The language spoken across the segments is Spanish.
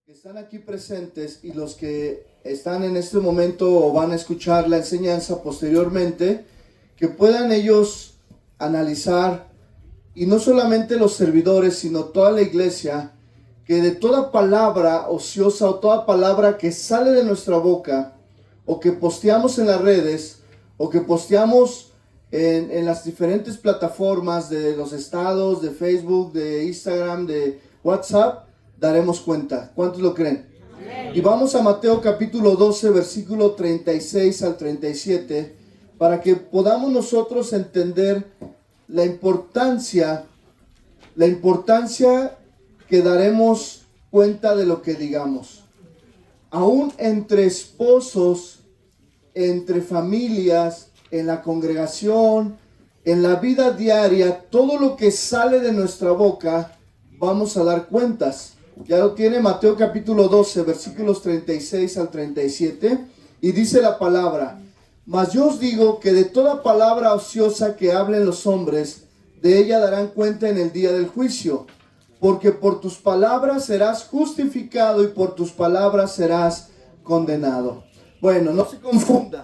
que están aquí presentes y los que están en este momento o van a escuchar la enseñanza posteriormente, que puedan ellos analizar, y no solamente los servidores, sino toda la iglesia, que de toda palabra ociosa o toda palabra que sale de nuestra boca, o que posteamos en las redes, o que posteamos en las diferentes plataformas de los estados, de Facebook, de Instagram, de WhatsApp, daremos cuenta. ¿Cuántos lo creen? Amén. Y vamos a Mateo capítulo 12, versículo 36 al 37, para que podamos nosotros entender la importancia que daremos cuenta de lo que digamos. Aún entre esposos, entre familias, en la congregación, en la vida diaria, todo lo que sale de nuestra boca, vamos a dar cuentas. Ya lo tiene Mateo capítulo 12, versículos 36 al 37, y dice la palabra: mas yo os digo que de toda palabra ociosa que hablen los hombres, de ella darán cuenta en el día del juicio, porque por tus palabras serás justificado y por tus palabras serás condenado. Bueno, no se confunda,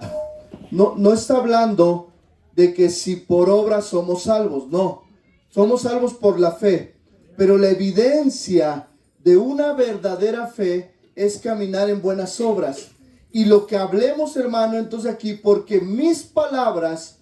no está hablando de que si por obras somos salvos, no, somos salvos por la fe, pero la evidencia de una verdadera fe es caminar en buenas obras. Y lo que hablemos, hermano, entonces aquí, porque mis palabras,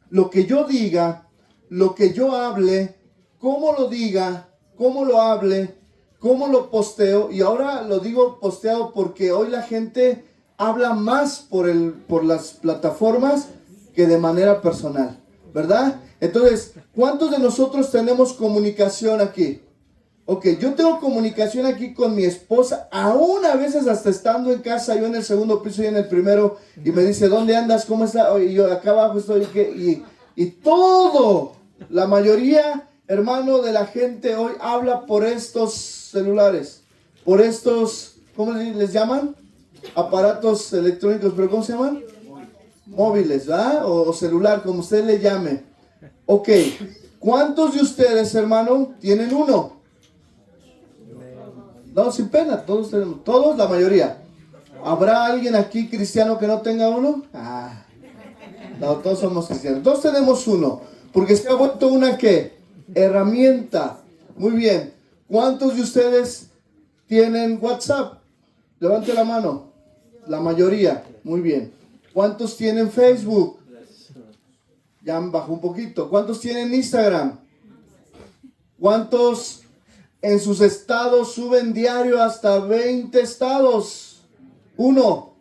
lo que yo diga, lo que yo hable, cómo lo diga, cómo lo hable, cómo lo posteo, y ahora lo digo posteado porque hoy la gente habla más por las plataformas que de manera personal, ¿verdad? Entonces, ¿cuántos de nosotros tenemos comunicación aquí? Ok, yo tengo comunicación aquí con mi esposa, aún a veces hasta estando en casa, yo en el segundo piso y en el primero, y me dice: ¿dónde andas? ¿Cómo está? Y yo acá abajo estoy, y todo, la mayoría, hermano, de la gente hoy habla por estos celulares, por estos, ¿cómo les llaman? Aparatos electrónicos, pero ¿cómo se llaman? Móviles, ¿verdad? O celular, como usted le llame. Ok, ¿cuántos de ustedes, hermano, tienen uno? No, sin pena, todos tenemos, todos, la mayoría. ¿Habrá alguien aquí cristiano que no tenga uno? No, todos somos cristianos. Todos tenemos uno, porque se ha vuelto una, ¿qué? Herramienta. Muy bien. ¿Cuántos de ustedes tienen WhatsApp? Levante la mano. La mayoría. Muy bien. ¿Cuántos tienen Facebook? Ya bajó un poquito. ¿Cuántos tienen Instagram? ¿Cuántos en sus estados suben diario hasta 20 estados? Uno.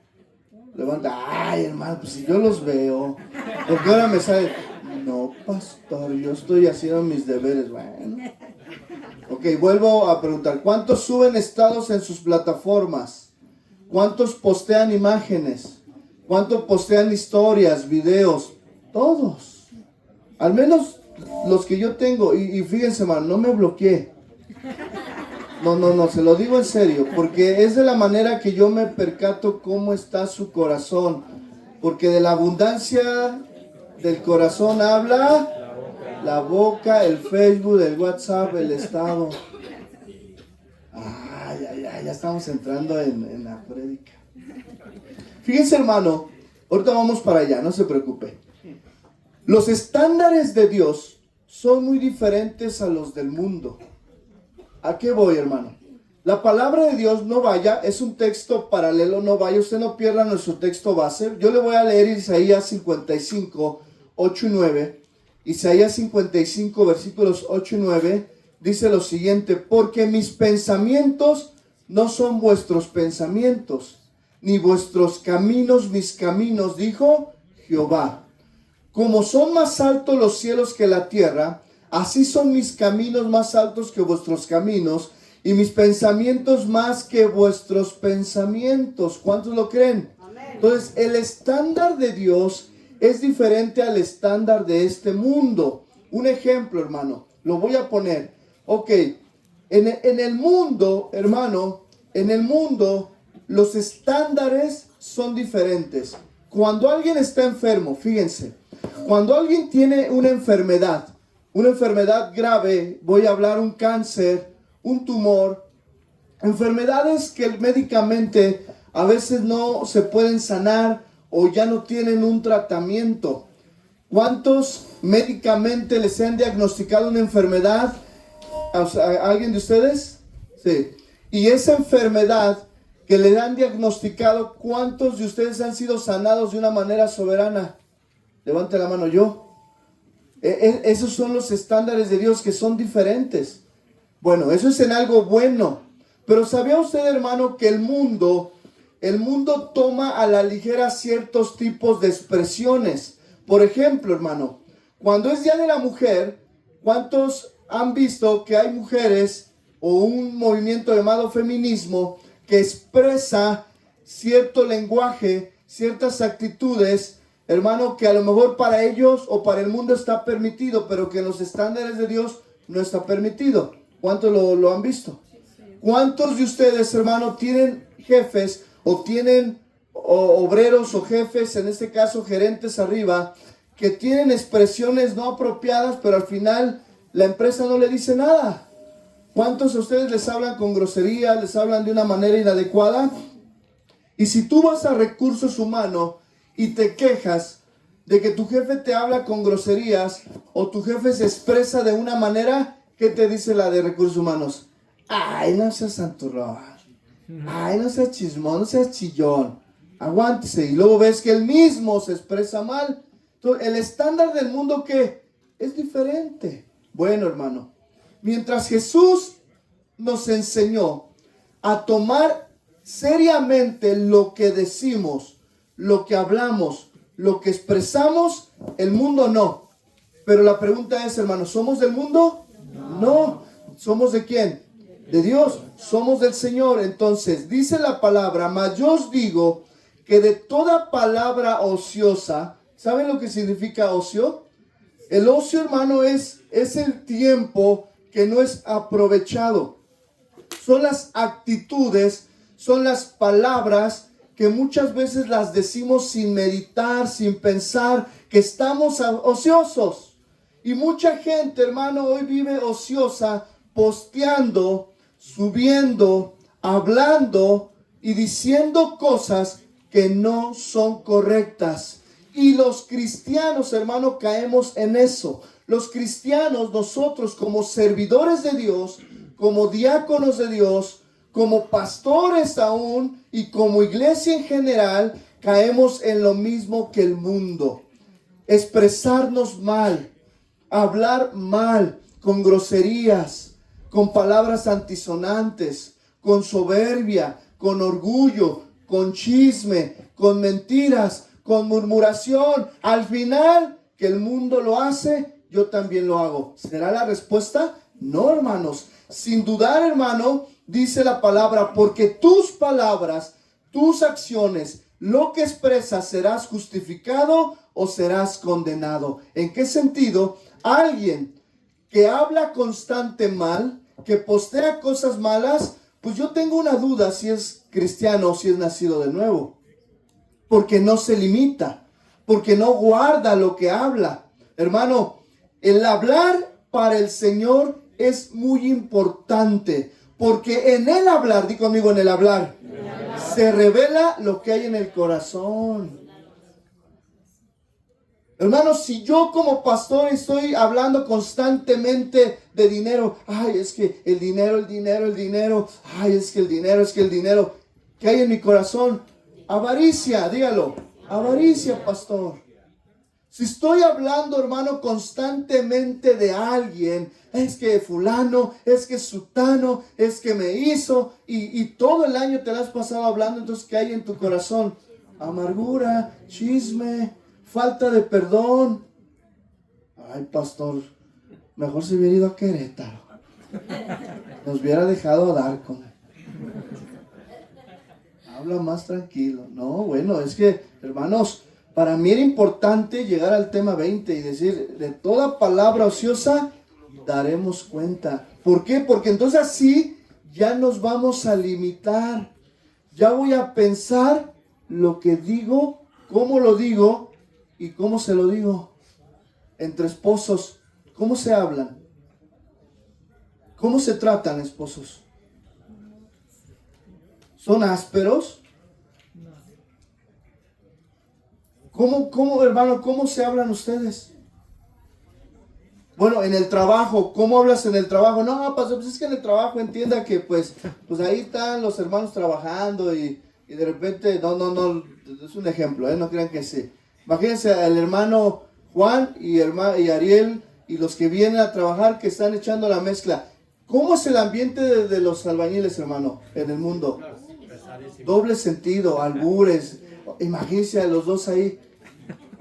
Levanta. Ay, hermano, pues si yo los veo. Porque ahora me sale: no, pastor, yo estoy haciendo mis deberes. Bueno. Ok, vuelvo a preguntar: ¿cuántos suben estados en sus plataformas? ¿Cuántos postean imágenes? ¿Cuántos postean historias, videos? Todos. Al menos los que yo tengo. Y fíjense, hermano, no me bloqueé. No, se lo digo en serio, porque es de la manera que yo me percato cómo está su corazón, porque de la abundancia del corazón habla la boca, el Facebook, el WhatsApp, el estado. Ya estamos entrando en la prédica. Fíjense, hermano, ahorita vamos para allá, no se preocupe. Los estándares de Dios son muy diferentes a los del mundo. ¿A qué voy, hermano? La palabra de Dios, no vaya, es un texto paralelo, no vaya, usted no pierda nuestro texto base. Yo le voy a leer Isaías 55, 8 y 9. Isaías 55, versículos 8 y 9, dice lo siguiente: porque mis pensamientos no son vuestros pensamientos, ni vuestros caminos mis caminos, dijo Jehová. Como son más altos los cielos que la tierra, así son mis caminos más altos que vuestros caminos, y mis pensamientos más que vuestros pensamientos. ¿Cuántos lo creen? Amén. Entonces, el estándar de Dios es diferente al estándar de este mundo. Un ejemplo, hermano, lo voy a poner. Ok, en el mundo, hermano, en el mundo, los estándares son diferentes. Cuando alguien está enfermo, fíjense, cuando alguien tiene una enfermedad grave, voy a hablar un cáncer, un tumor, Enfermedades que médicamente a veces no se pueden sanar o ya no tienen un tratamiento. ¿Cuántos médicamente les han diagnosticado una enfermedad? ¿A alguien de ustedes? Sí. Y esa enfermedad que le han diagnosticado, ¿cuántos de ustedes han sido sanados de una manera soberana? Levante la mano. Yo. Esos son los estándares de Dios, que son diferentes. Bueno, eso es en algo bueno. Pero ¿sabía usted, hermano, que el mundo toma a la ligera ciertos tipos de expresiones? Por ejemplo, hermano, cuando es Día de la Mujer, ¿cuántos han visto que hay mujeres o un movimiento llamado feminismo que expresa cierto lenguaje, ciertas actitudes, hermano, que a lo mejor para ellos o para el mundo está permitido, pero que en los estándares de Dios no está permitido? ¿Cuántos lo han visto? ¿Cuántos de ustedes, hermano, tienen jefes o tienen obreros o jefes, en este caso gerentes arriba, que tienen expresiones no apropiadas, pero al final la empresa no le dice nada? ¿Cuántos de ustedes les hablan con grosería, les hablan de una manera inadecuada? Y si tú vas a recursos humanos y te quejas de que tu jefe te habla con groserías o tu jefe se expresa de una manera, ¿qué te dice la de recursos humanos? Ay, no seas santurrón. Ay, no seas chismón, no seas chillón. Aguántese. Y luego ves que él mismo se expresa mal. Entonces, el estándar del mundo, ¿qué? Es diferente. Bueno, hermano, mientras Jesús nos enseñó a tomar seriamente lo que decimos, lo que hablamos, lo que expresamos, el mundo no. Pero la pregunta es, hermano, ¿somos del mundo? No. ¿Somos de quién? De Dios. Somos del Señor. Entonces, dice la palabra, mas yo os digo que de toda palabra ociosa, ¿saben lo que significa ocio? El ocio, hermano, es el tiempo que no es aprovechado. Son las actitudes, son las palabras que muchas veces las decimos sin meditar, sin pensar, que estamos ociosos. Y mucha gente, hermano, hoy vive ociosa, posteando, subiendo, hablando y diciendo cosas que no son correctas. Y los cristianos, hermano, caemos en eso. Los cristianos, nosotros como servidores de Dios, como diáconos de Dios, como pastores aún y como iglesia en general, caemos en lo mismo que el mundo. Expresarnos mal, hablar mal, con groserías, con palabras antisonantes, con soberbia, con orgullo, con chisme, con mentiras, con murmuración. Al final, que el mundo lo hace, yo también lo hago. ¿Será la respuesta? No, hermanos. Sin dudar, hermano, dice la palabra, porque tus palabras, tus acciones, lo que expresas, serás justificado o serás condenado. ¿En qué sentido? Alguien que habla constante mal, que postea cosas malas, pues yo tengo una duda si es cristiano o si es nacido de nuevo. Porque no se limita, porque no guarda lo que habla. Hermano, el hablar para el Señor es muy importante, porque en el hablar, di conmigo, en el hablar, se revela lo que hay en el corazón. Hermanos, si yo como pastor estoy hablando constantemente de dinero, ay, es que el dinero, ay, es que el dinero, ¿qué hay en mi corazón? Avaricia, dígalo, avaricia, pastor. Si estoy hablando, hermano, constantemente de alguien, es que fulano, es que sutano, es que me hizo, y todo el año te lo has pasado hablando, entonces, ¿qué hay en tu corazón? Amargura, chisme, falta de perdón. Ay, pastor, mejor se hubiera ido a Querétaro. Nos hubiera dejado dar con él. Habla más tranquilo. No, bueno, es que, hermanos, para mí era importante llegar al tema 20 y decir, de toda palabra ociosa daremos cuenta. ¿Por qué? Porque entonces así ya nos vamos a limitar. Ya voy a pensar lo que digo, cómo lo digo y cómo se lo digo. Entre esposos, ¿cómo se hablan? ¿Cómo se tratan, esposos? ¿Son ásperos? Hermano, cómo se hablan ustedes? Bueno, en el trabajo, ¿cómo hablas en el trabajo? No, pastor, pues es que en el trabajo entienda que pues ahí están los hermanos trabajando y de repente, no, es un ejemplo, no crean que sí. Imagínense al hermano Juan y Ariel y los que vienen a trabajar que están echando la mezcla. ¿Cómo es el ambiente de los albañiles, hermano, en el mundo? Doble sentido, albures. Imagínense a los dos ahí.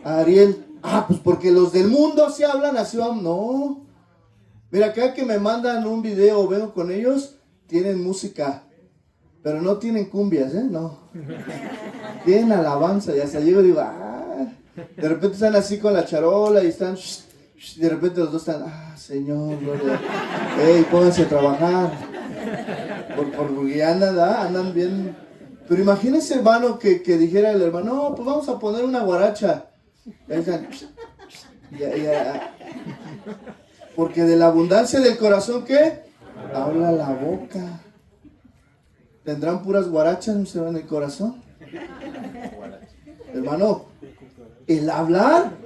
A Ariel, pues porque los del mundo así hablan, así van. No. Mira, cada que me mandan un video o vengo con ellos, tienen música. Pero no tienen cumbias, no. Tienen alabanza. Y hasta llego y digo, de repente están así con la charola y están, de repente los dos están, Señor, gloria. Pónganse a trabajar. Porque andan bien. Pero imagínense, hermano, que dijera el hermano, no, pues vamos a poner una guaracha. Ya están, porque de la abundancia del corazón, ¿qué? Habla la boca. ¿Tendrán puras guarachas en el corazón? Hermano, el hablar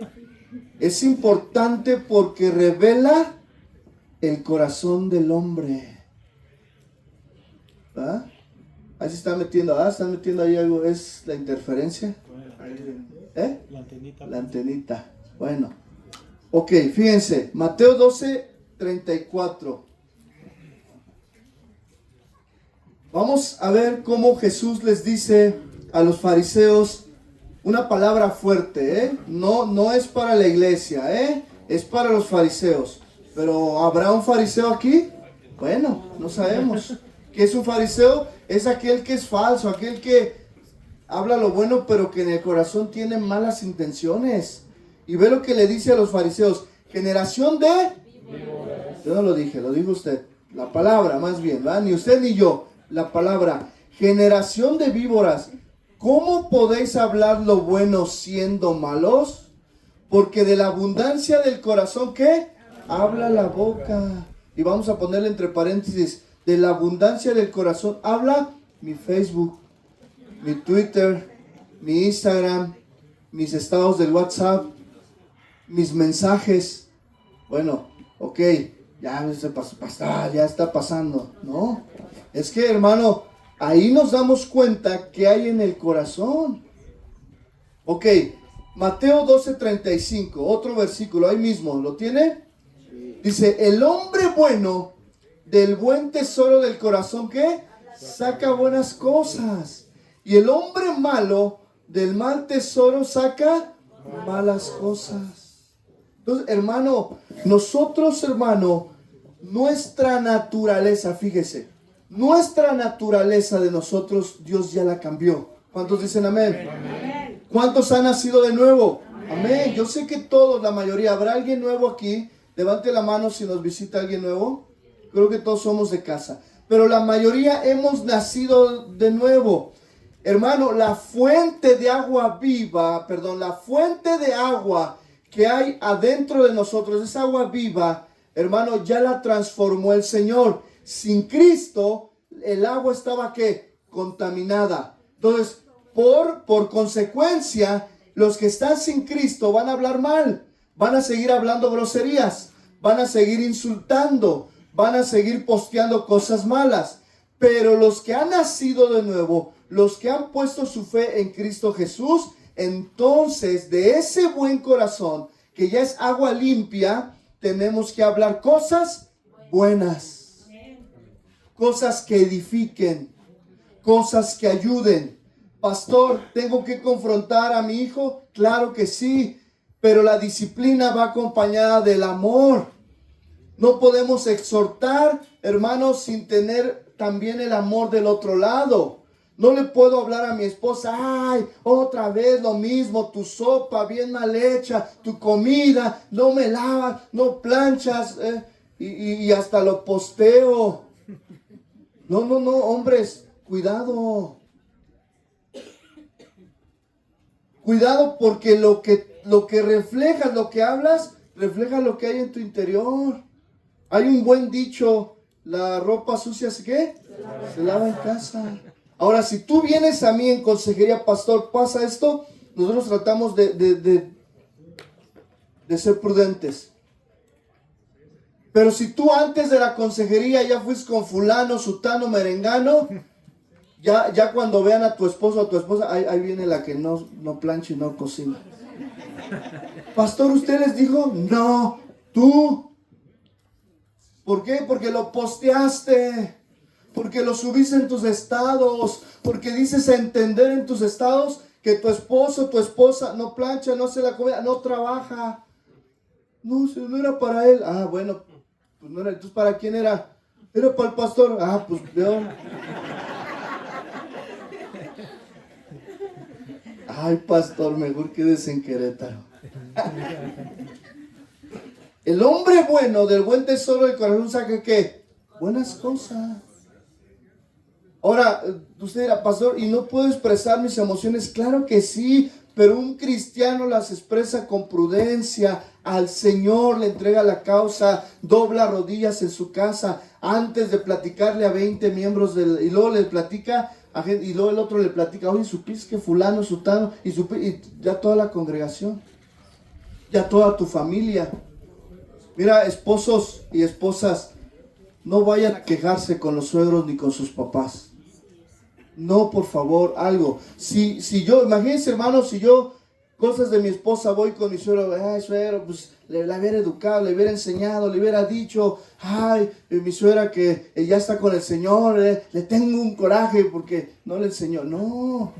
es importante porque revela el corazón del hombre. ¿Ah? Ahí se está metiendo, están metiendo ahí algo, ¿es la interferencia? La antenita. Bueno. Ok, fíjense, Mateo 12:34. Vamos a ver cómo Jesús les dice a los fariseos una palabra fuerte, No es para la iglesia, es para los fariseos. Pero ¿habrá un fariseo aquí? Bueno, no sabemos. ¿Qué es un fariseo? Es aquel que es falso, aquel que habla lo bueno, pero que en el corazón tiene malas intenciones. Y ve lo que le dice a los fariseos: generación de víboras. Yo no lo dije, lo dijo usted. La palabra, más bien, ¿verdad? Ni usted ni yo. La palabra, generación de víboras. ¿Cómo podéis hablar lo bueno siendo malos? Porque de la abundancia del corazón, ¿qué? Habla la boca. Y vamos a ponerle entre paréntesis: de la abundancia del corazón habla mi Facebook, mi Twitter, mi Instagram, mis estados del WhatsApp, mis mensajes. Bueno, ok, ya se pasó, ya está pasando, ¿no? Es que, hermano, ahí nos damos cuenta que hay en el corazón. Ok, Mateo 12:35, otro versículo, ahí mismo, ¿lo tiene? Dice, el hombre bueno del buen tesoro del corazón, ¿qué? Saca buenas cosas. Y el hombre malo del mal tesoro saca malas cosas. Entonces, hermano, nosotros, hermano, nuestra naturaleza, fíjese, nuestra naturaleza de nosotros, Dios ya la cambió. ¿Cuántos dicen amén? Amén. ¿Cuántos han nacido de nuevo? Amén. Yo sé que todos, la mayoría. ¿Habrá alguien nuevo aquí? Levante la mano si nos visita alguien nuevo. Creo que todos somos de casa. Pero la mayoría hemos nacido de nuevo. Hermano, la fuente de agua viva, la fuente de agua que hay adentro de nosotros, esa agua viva, hermano, ya la transformó el Señor. Sin Cristo, el agua estaba, ¿qué? Contaminada. Entonces, por consecuencia, los que están sin Cristo van a hablar mal, van a seguir hablando groserías, van a seguir insultando, van a seguir posteando cosas malas. Pero los que han nacido de nuevo, los que han puesto su fe en Cristo Jesús, entonces de ese buen corazón, que ya es agua limpia, tenemos que hablar cosas buenas, cosas que edifiquen, cosas que ayuden. Pastor, ¿tengo que confrontar a mi hijo? Claro que sí, pero la disciplina va acompañada del amor. No podemos exhortar, hermanos, sin tener también el amor del otro lado. No le puedo hablar a mi esposa, ay, otra vez lo mismo, tu sopa bien mal hecha, tu comida, no me lavas, no planchas, y hasta lo posteo. No, hombres, cuidado. Cuidado, porque lo que reflejas, lo que hablas, refleja lo que hay en tu interior. Hay un buen dicho, la ropa sucia, ¿qué? Se lava en casa. Ahora, si tú vienes a mí en consejería, pastor, pasa esto, nosotros tratamos de ser prudentes. Pero si tú antes de la consejería ya fuiste con fulano, sutano, merengano, ya cuando vean a tu esposo o a tu esposa, ahí viene la que no plancha y no cocina. Pastor, ¿usted les dijo? No, tú. ¿Por qué? Porque lo posteaste, porque lo subiste en tus estados, porque dices a entender en tus estados que tu esposo, tu esposa no plancha, no hace la comida, no trabaja. No, si no era para él. Ah, bueno, pues no era. Entonces, ¿para quién era? Era para el pastor. Ah, pues peor. Ay, pastor, mejor quédese en Querétaro. El hombre bueno del buen tesoro del corazón saca ¿qué? Buenas cosas. Ahora, usted dirá, pastor, ¿y no puedo expresar mis emociones? Claro que sí, pero un cristiano las expresa con prudencia. Al Señor le entrega la causa, dobla rodillas en su casa antes de platicarle a 20 miembros y luego le platica a gente, y luego el otro le platica, oye, supiste que fulano, sutano, y ya toda la congregación, ya toda tu familia. Mira, esposos y esposas, no vayan a quejarse con los suegros ni con sus papás. No, por favor, algo. Si yo, imagínense, hermanos, si yo, cosas de mi esposa, voy con mi suegro, ay, suegro, pues le hubiera educado, le hubiera enseñado, le hubiera dicho, ay, mi suegra que ya está con el Señor, le tengo un coraje porque no le enseñó. No,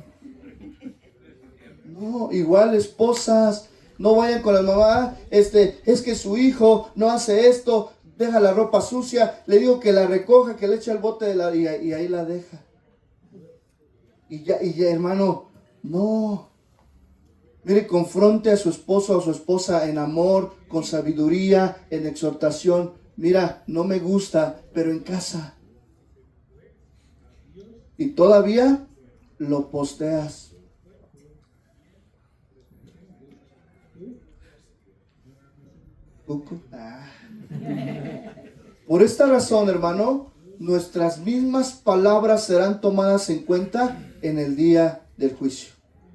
igual esposas, no vayan con la mamá, es que su hijo no hace esto, deja la ropa sucia, le digo que la recoja, que le eche al bote y ahí la deja. Y ya, hermano, no. Mire, confronte a su esposo o a su esposa en amor, con sabiduría, en exhortación. Mira, no me gusta, pero en casa. Y todavía lo posteas. Por esta razón, hermano, nuestras mismas palabras serán tomadas en cuenta en el día del juicio.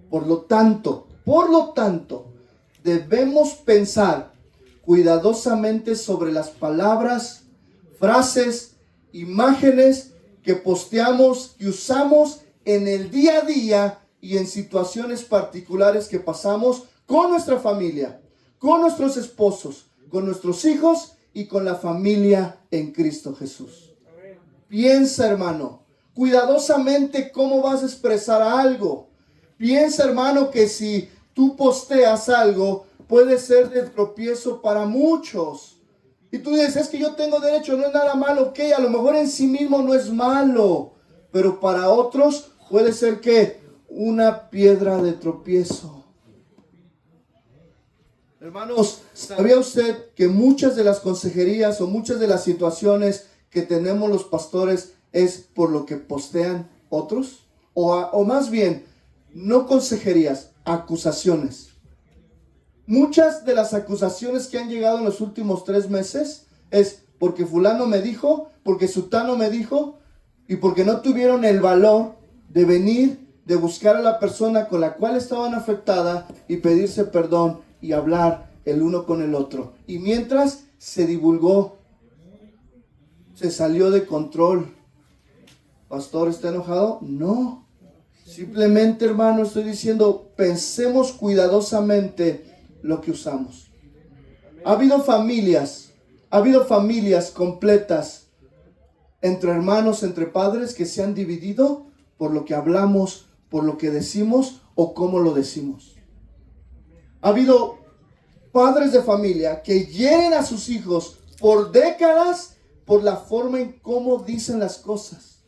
Por lo tanto, debemos pensar cuidadosamente sobre las palabras, frases, imágenes que posteamos y usamos en el día a día y en situaciones particulares que pasamos con nuestra familia, con nuestros esposos, con nuestros hijos y con la familia en Cristo Jesús. Piensa, hermano, cuidadosamente cómo vas a expresar algo. Piensa, hermano, que si tú posteas algo, puede ser de tropiezo para muchos. Y tú dices, es que yo tengo derecho, no es nada malo. Ok, a lo mejor en sí mismo no es malo, pero para otros puede ser que una piedra de tropiezo. Hermanos, ¿sabía usted que muchas de las consejerías o muchas de las situaciones que tenemos los pastores es por lo que postean otros? O más bien, no consejerías, acusaciones. Muchas de las acusaciones que han llegado en los últimos 3 meses es porque fulano me dijo, porque sutano me dijo, y porque no tuvieron el valor de venir, de buscar a la persona con la cual estaban afectada y pedirse perdón y hablar el uno con el otro. Y mientras se divulgó, se salió de control. ¿Pastor está enojado? No. Simplemente, hermano, estoy diciendo, pensemos cuidadosamente lo que usamos. Ha habido familias completas entre hermanos, entre padres que se han dividido por lo que hablamos, por lo que decimos o cómo lo decimos. Ha habido padres de familia que hieren a sus hijos por décadas por la forma en cómo dicen las cosas.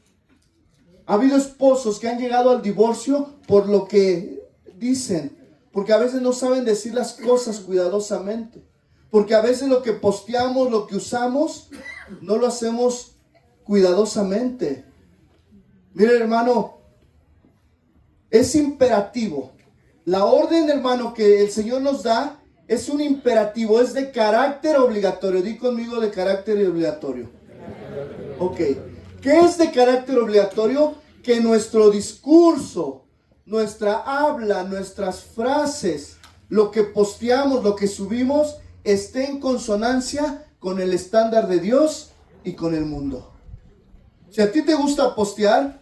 Ha habido esposos que han llegado al divorcio por lo que dicen, porque a veces no saben decir las cosas cuidadosamente, porque a veces lo que posteamos, lo que usamos, no lo hacemos cuidadosamente. Mire, hermano, es imperativo. La orden, hermano, que el Señor nos da es un imperativo, es de carácter obligatorio. Di conmigo, de carácter obligatorio. Ok. ¿Qué es de carácter obligatorio? que nuestro discurso, nuestra habla, nuestras frases, lo que posteamos, lo que subimos, esté en consonancia con el estándar de Dios y con el mundo. Si a ti te gusta postear,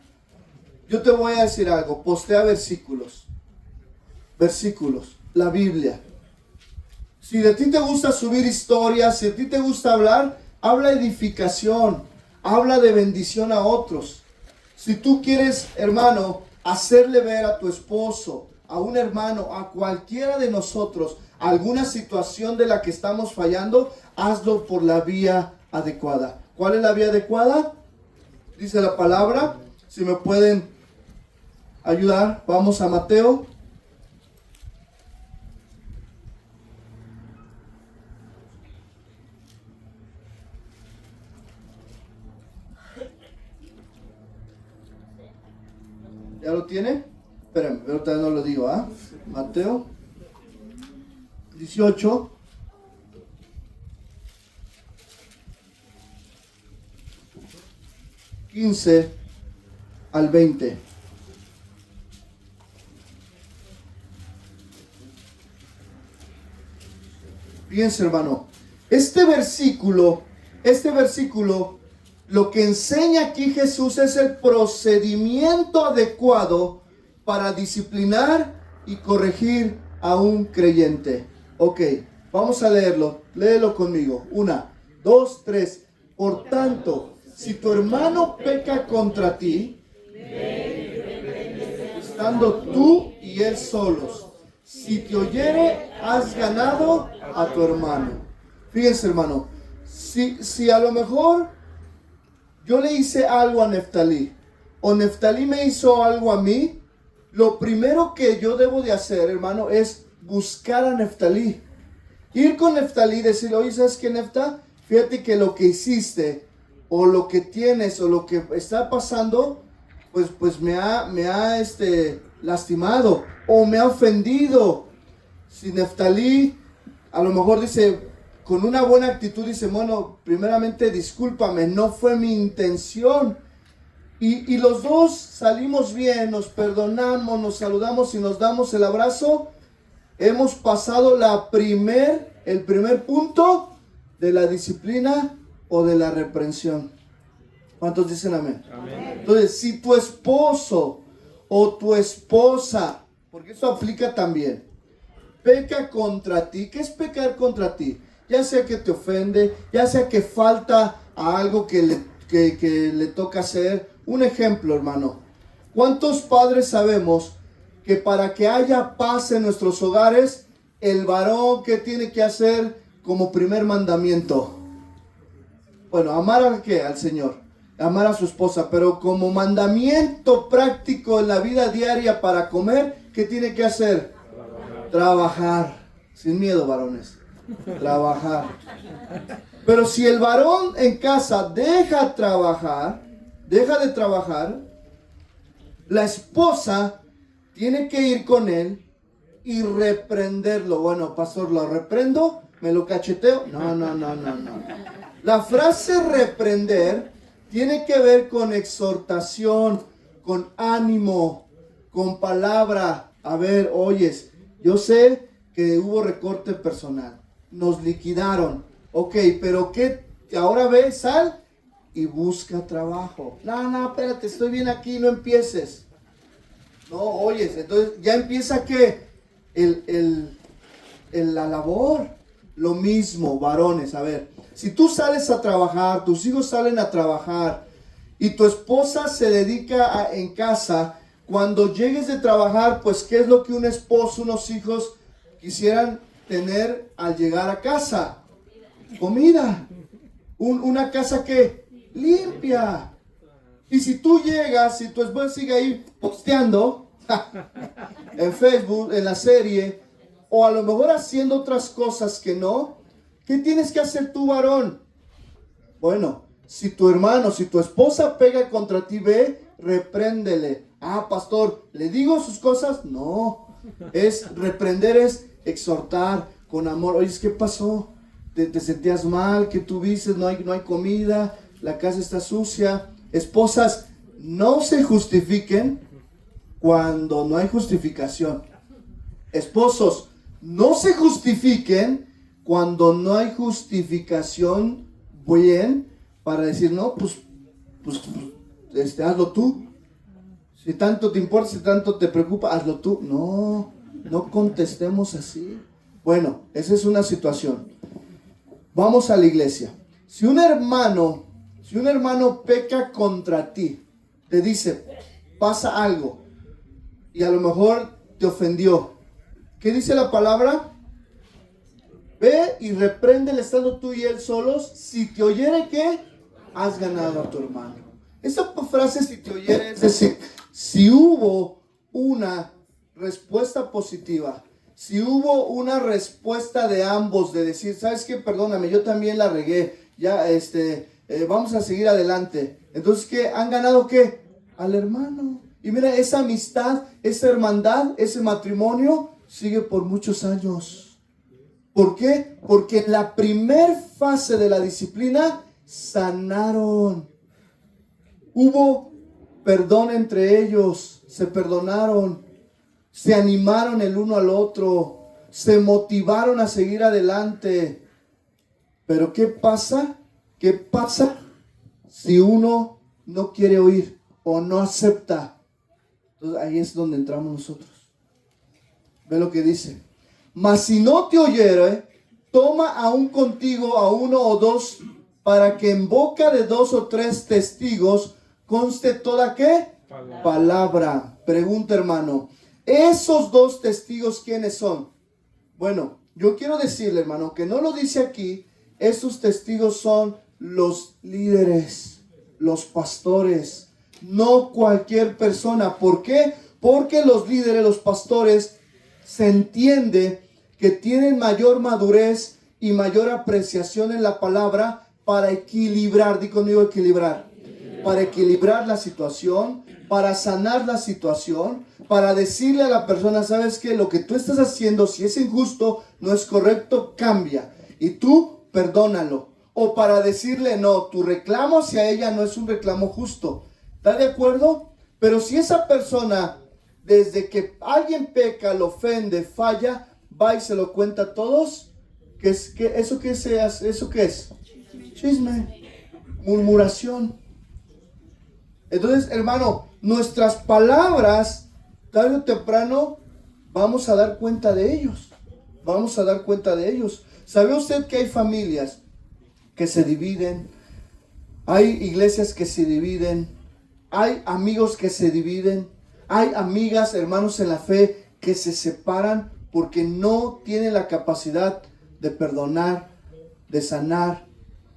yo te voy a decir algo, postea versículos, la Biblia. Si de ti te gusta subir historias, si a ti te gusta hablar, habla edificación, habla de bendición a otros. Si tú quieres, hermano, hacerle ver a tu esposo, a un hermano, a cualquiera de nosotros, alguna situación de la que estamos fallando, hazlo por la vía adecuada. ¿Cuál es la vía adecuada? Dice la palabra. Si me pueden ayudar, vamos a Mateo. ¿Ya lo tiene? Espérenme, ahorita no lo digo, ¿ah? Mateo 18. al 20. Fíjense, hermano, este versículo, lo que enseña aquí Jesús es el procedimiento adecuado para disciplinar y corregir a un creyente. Ok, vamos a leerlo. Léelo conmigo. 1, 2, 3. Por tanto, si tu hermano peca contra ti, estando tú y él solos, si te oyere, has ganado a tu hermano. Fíjense, hermano, si a lo mejor yo le hice algo a Neftalí, o Neftalí me hizo algo a mí, lo primero que yo debo de hacer, hermano, es buscar a Neftalí. Ir con Neftalí y decirle, oye, ¿sabes qué, Nefta? Fíjate que lo que hiciste, o lo que tienes, o lo que está pasando, pues me ha lastimado, o me ha ofendido. Si Neftalí a lo mejor dice, con una buena actitud, dice, bueno, primeramente discúlpame, no fue mi intención. Y los dos salimos bien, nos perdonamos, nos saludamos y nos damos el abrazo. Hemos pasado el primer punto de la disciplina o de la reprensión. ¿Cuántos dicen amén? Amén. Entonces, si tu esposo o tu esposa, porque eso aplica también, peca contra ti, ¿qué es pecar contra ti? Ya sea que te ofende, ya sea que falta a algo que le toca hacer. Un ejemplo, hermano. ¿Cuántos padres sabemos que para que haya paz en nuestros hogares, el varón, ¿qué tiene que hacer como primer mandamiento? Bueno, amar ¿a qué? Al Señor, amar a su esposa, pero como mandamiento práctico en la vida diaria para comer, ¿qué tiene que hacer? Trabajar. Sin miedo, varones. Trabajar. Pero si el varón en casa deja de trabajar, la esposa tiene que ir con él y reprenderlo. Bueno, pastor, ¿lo reprendo? ¿Me lo cacheteo? No. La frase reprender tiene que ver con exhortación, con ánimo, con palabra. A ver, oyes, yo sé que hubo recorte personal, nos liquidaron. Ok, pero ¿qué? Ahora ve, sal y busca trabajo. No, espérate, estoy bien aquí, no empieces. No, oyes, entonces ya empieza ¿qué? La labor. Lo mismo, varones, a ver, si tú sales a trabajar, tus hijos salen a trabajar y tu esposa se dedica en casa, cuando llegues de trabajar, pues ¿qué es lo que un esposo, unos hijos quisieran tener al llegar a casa? Comida. Una casa que limpia. Y si tú llegas, si tu esposa sigue ahí posteando en Facebook, en la serie, o a lo mejor haciendo otras cosas que no, ¿qué tienes que hacer tú, varón? Bueno, si tu hermano, si tu esposa pega contra ti, ve, repréndele. Ah, pastor, ¿le digo sus cosas? No, reprender es exhortar con amor. Oye, ¿qué pasó? ¿Te sentías mal? ¿Qué tuviste? No hay comida, la casa está sucia. Esposas, no se justifiquen cuando no hay justificación. Esposos, no se justifiquen cuando no hay justificación bien para decir, no, pues hazlo tú. Si tanto te importa, si tanto te preocupa, hazlo tú. No contestemos así. Bueno, esa es una situación. Vamos a la iglesia. Si un hermano peca contra ti, te dice, pasa algo, y a lo mejor te ofendió. ¿Qué dice la palabra? Ve y repréndele estando tú y él solos. Si te oyere, ¿qué? Has ganado a tu hermano. Esa frase, si te oyere, es decir, si hubo una respuesta positiva, si hubo una respuesta de ambos de decir, ¿sabes qué? Perdóname, yo también la regué, ya, vamos a seguir adelante. Entonces, ¿qué? ¿Han ganado qué? Al hermano. Y mira, esa amistad, esa hermandad, ese matrimonio sigue por muchos años. ¿Por qué? Porque en la primer fase de la disciplina sanaron. Hubo perdón entre ellos, se perdonaron, se animaron el uno al otro, se motivaron a seguir adelante. Pero ¿qué pasa? ¿Qué pasa si uno no quiere oír o no acepta? Entonces ahí es donde entramos nosotros. Ve lo que dice. Mas si no te oyere, toma aún contigo a uno o dos, para que en boca de 2 o 3 testigos conste toda ¿qué? Palabra. Pregunta, hermano, ¿esos 2 testigos quiénes son? Bueno, yo quiero decirle, hermano, que no lo dice aquí. Esos testigos son los líderes, los pastores, no cualquier persona. ¿Por qué? Porque los líderes, los pastores, se entiende que tienen mayor madurez y mayor apreciación en la palabra para equilibrar, di conmigo equilibrar, para equilibrar la situación, para sanar la situación, para decirle a la persona, ¿sabes qué? Lo que tú estás haciendo, si es injusto, no es correcto, cambia. Y tú, perdónalo. O para decirle, no, tu reclamo hacia ella no es un reclamo justo. ¿Está de acuerdo? Pero si esa persona, desde que alguien peca, lo ofende, falla, va y se lo cuenta a todos, ¿eso qué es? Chisme, murmuración. Entonces, hermano, nuestras palabras, tarde o temprano, vamos a dar cuenta de ellos. Vamos a dar cuenta de ellos. ¿Sabe usted que hay familias que se dividen? Hay iglesias que se dividen. Hay amigos que se dividen. Hay amigas, hermanos en la fe, que se separan porque no tienen la capacidad de perdonar, de sanar,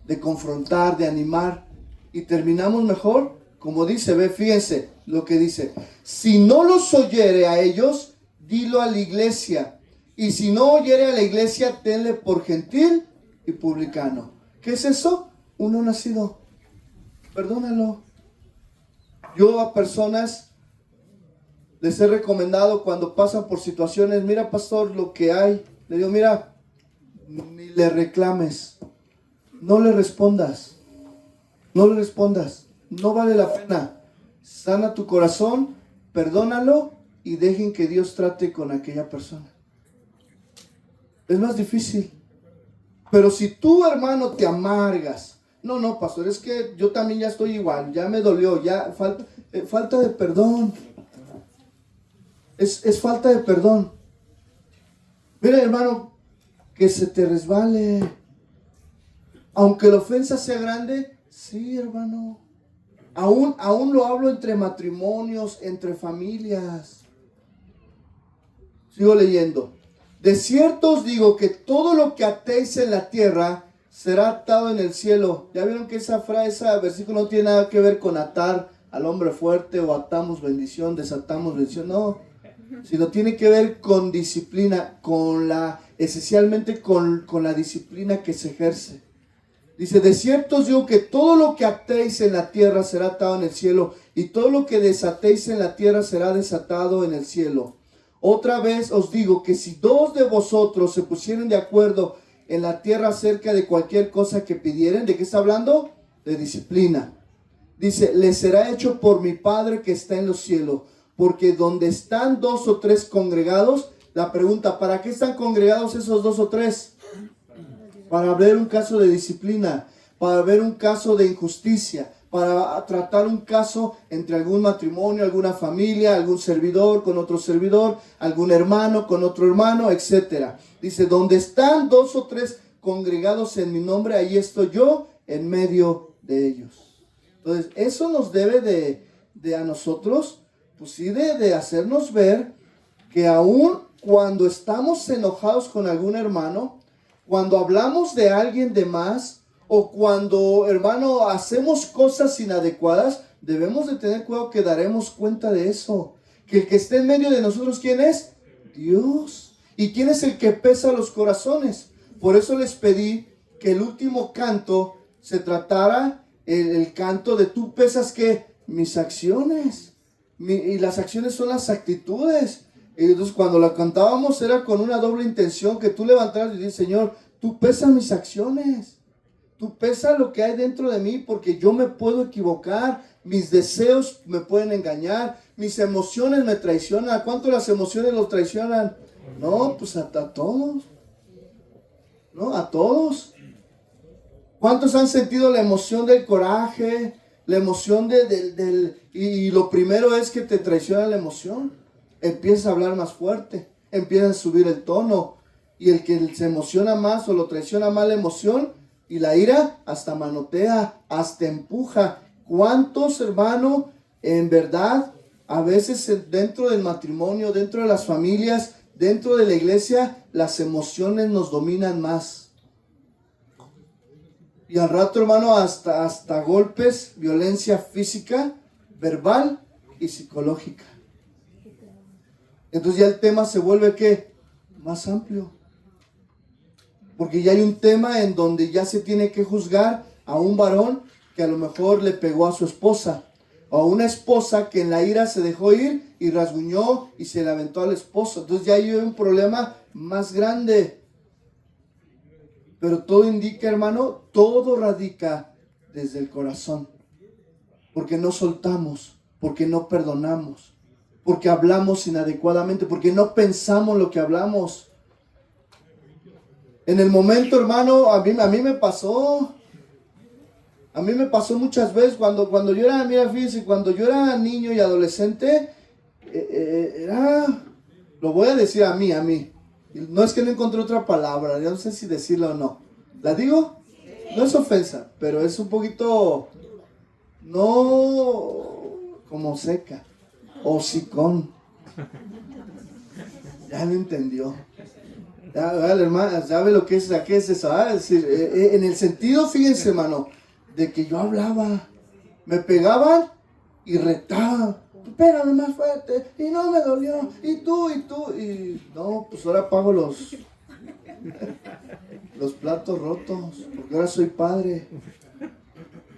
de confrontar, de animar. Y terminamos mejor, como dice, fíjense lo que dice. Si no los oyere a ellos, dilo a la iglesia. Y si no oyere a la iglesia, tenle por gentil y publicano. ¿Qué es eso? Uno nacido. Perdónalo. Yo a personas les he recomendado cuando pasan por situaciones, mira pastor, lo que hay. Le digo, mira, ni le reclames. No le respondas. No le respondas. No vale la pena. Sana tu corazón, perdónalo y dejen que Dios trate con aquella persona. Es más difícil. Pero si tú, hermano, te amargas, no, pastor, es que yo también ya estoy igual, ya me dolió, ya falta de perdón. Es falta de perdón. Mira, hermano, que se te resbale. Aunque la ofensa sea grande, sí, hermano. Aún lo hablo entre matrimonios, entre familias. Sigo leyendo. De cierto os digo que todo lo que atéis en la tierra será atado en el cielo. ¿Ya vieron que ese versículo no tiene nada que ver con atar al hombre fuerte o atamos bendición, desatamos bendición? No, sino tiene que ver con disciplina, esencialmente con la disciplina que se ejerce. Dice, de cierto os digo que todo lo que atéis en la tierra será atado en el cielo, y todo lo que desatéis en la tierra será desatado en el cielo. Otra vez os digo que si 2 de vosotros se pusieren de acuerdo en la tierra acerca de cualquier cosa que pidieren, ¿de qué está hablando? De disciplina. Dice, les será hecho por mi Padre que está en los cielos, porque donde están 2 o 3 congregados, la pregunta, ¿para qué están congregados esos 2 o 3? Para ver un caso de disciplina, para ver un caso de injusticia, para tratar un caso entre algún matrimonio, alguna familia, algún servidor con otro servidor, algún hermano con otro hermano, etc. Dice, donde están 2 o 3 congregados en mi nombre, ahí estoy yo en medio de ellos. Entonces, eso nos debe de a nosotros, pues sí, de hacernos ver que aún cuando estamos enojados con algún hermano, cuando hablamos de alguien de más, o cuando, hermano, hacemos cosas inadecuadas, debemos de tener cuidado que daremos cuenta de eso. Que el que esté en medio de nosotros, ¿quién es? Dios. ¿Y quién es el que pesa los corazones? Por eso les pedí que el último canto se tratara el canto de tú pesas ¿qué? Mis acciones. Y las acciones son las actitudes. Y entonces cuando la cantábamos era con una doble intención, que tú levantaras y dices, Señor, tú pesas mis acciones. Tú pesas lo que hay dentro de mí, porque yo me puedo equivocar, mis deseos me pueden engañar, mis emociones me traicionan. ¿A cuánto las emociones los traicionan? No, pues a todos. No, a todos. ¿Cuántos han sentido la emoción del coraje? La emoción y lo primero es que te traiciona la emoción. Empiezas a hablar más fuerte, empiezas a subir el tono. Y el que se emociona más o lo traiciona más la emoción y la ira, hasta manotea, hasta empuja. ¿Cuántos, hermano, en verdad, a veces dentro del matrimonio, dentro de las familias, dentro de la iglesia, las emociones nos dominan más? Y al rato, hermano, hasta golpes, violencia física, verbal y psicológica. Entonces ya el tema se vuelve, ¿qué? Más amplio. Porque ya hay un tema en donde ya se tiene que juzgar a un varón que a lo mejor le pegó a su esposa. O a una esposa que en la ira se dejó ir y rasguñó y se le aventó al esposo. Entonces ya hay un problema más grande. Pero todo indica, hermano, todo radica desde el corazón. Porque no soltamos, porque no perdonamos, porque hablamos inadecuadamente, porque no pensamos lo que hablamos. En el momento, hermano, a mí me pasó. A mí me pasó muchas veces cuando yo era, mira, fíjense, cuando yo era niño y adolescente, lo voy a decir a mí. No es que no encontré otra palabra, yo no sé si decirla o no. ¿La digo? No es ofensa, pero es un poquito, no como seca, hocicón. Ya lo entendió. Ya, vale, hermano, ¿sabe lo que es? ¿Qué es eso? Es decir, en el sentido, fíjense, hermano, de que yo hablaba, me pegaban y retaban. Pégame más fuerte, y no me dolió, y tú, y no, pues ahora pago los platos rotos, porque ahora soy padre.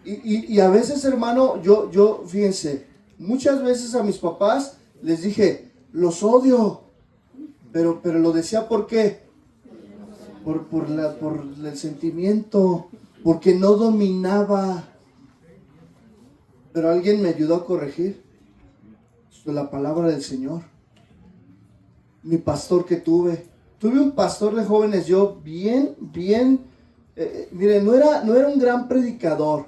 Y a veces, hermano, yo, fíjense, muchas veces a mis papás les dije, los odio, pero lo decía, ¿por qué? Por el sentimiento, porque no dominaba. Pero alguien me ayudó a corregir. La palabra del Señor. Mi pastor que tuve un pastor de jóvenes, yo bien, mire, no era un gran predicador,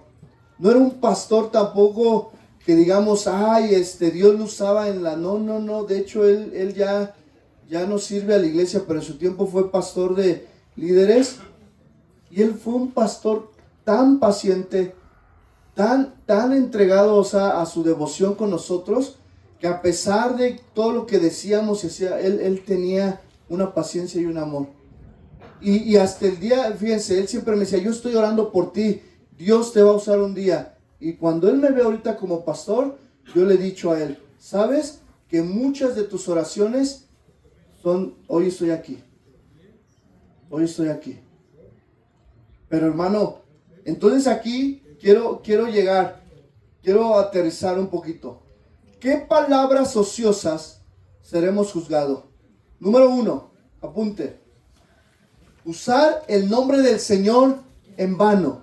no era un pastor tampoco que digamos, Dios lo usaba en la, no, de hecho él ya no sirve a la iglesia, pero en su tiempo fue pastor de líderes, y él fue un pastor tan paciente, tan entregado, a su devoción con nosotros, que a pesar de todo lo que decíamos y hacía, él tenía una paciencia y un amor. Y hasta el día, fíjense, él siempre me decía, yo estoy orando por ti, Dios te va a usar un día. Y cuando él me ve ahorita como pastor, yo le he dicho a él, ¿sabes? Que muchas de tus oraciones son, hoy estoy aquí. Pero hermano, entonces aquí quiero aterrizar un poquito. ¿Qué palabras ociosas seremos juzgados? Número 1, apunte. Usar el nombre del Señor en vano.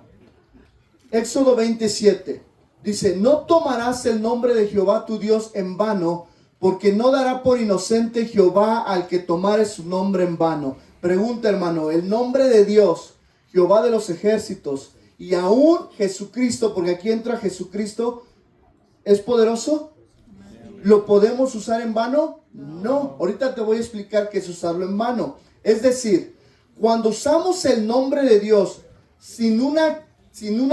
Éxodo 27. Dice, no tomarás el nombre de Jehová tu Dios en vano, porque no dará por inocente Jehová al que tomare su nombre en vano. Pregunta, hermano, el nombre de Dios, Jehová de los ejércitos, y aún Jesucristo, porque aquí entra Jesucristo, ¿es poderoso? ¿Lo podemos usar en vano? No. Ahorita te voy a explicar qué es usarlo en vano. Es decir, cuando usamos el nombre de Dios sin una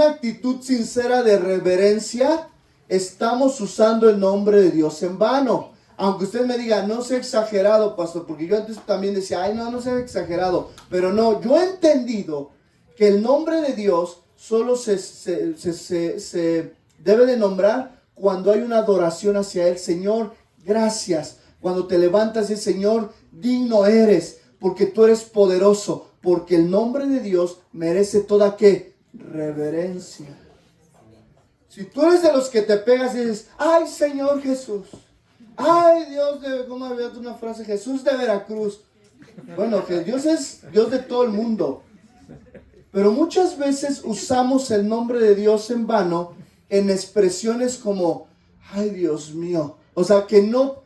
actitud sincera de reverencia, estamos usando el nombre de Dios en vano. Aunque usted me diga, no sea exagerado, pastor, porque yo antes también decía, ay, no sea exagerado. Pero no, yo he entendido que el nombre de Dios solo se debe de nombrar cuando hay una adoración hacia Él. Señor, gracias. Cuando te levantas y dices, Señor, digno eres, porque tú eres poderoso, porque el nombre de Dios merece toda, ¿qué? Reverencia. Si tú eres de los que te pegas y dices, ay, Señor Jesús, ay, Dios de, ¿cómo había una frase? Jesús de Veracruz. Bueno, que Dios es Dios de todo el mundo. Pero muchas veces usamos el nombre de Dios en vano en expresiones como, ay, Dios mío. O sea, que no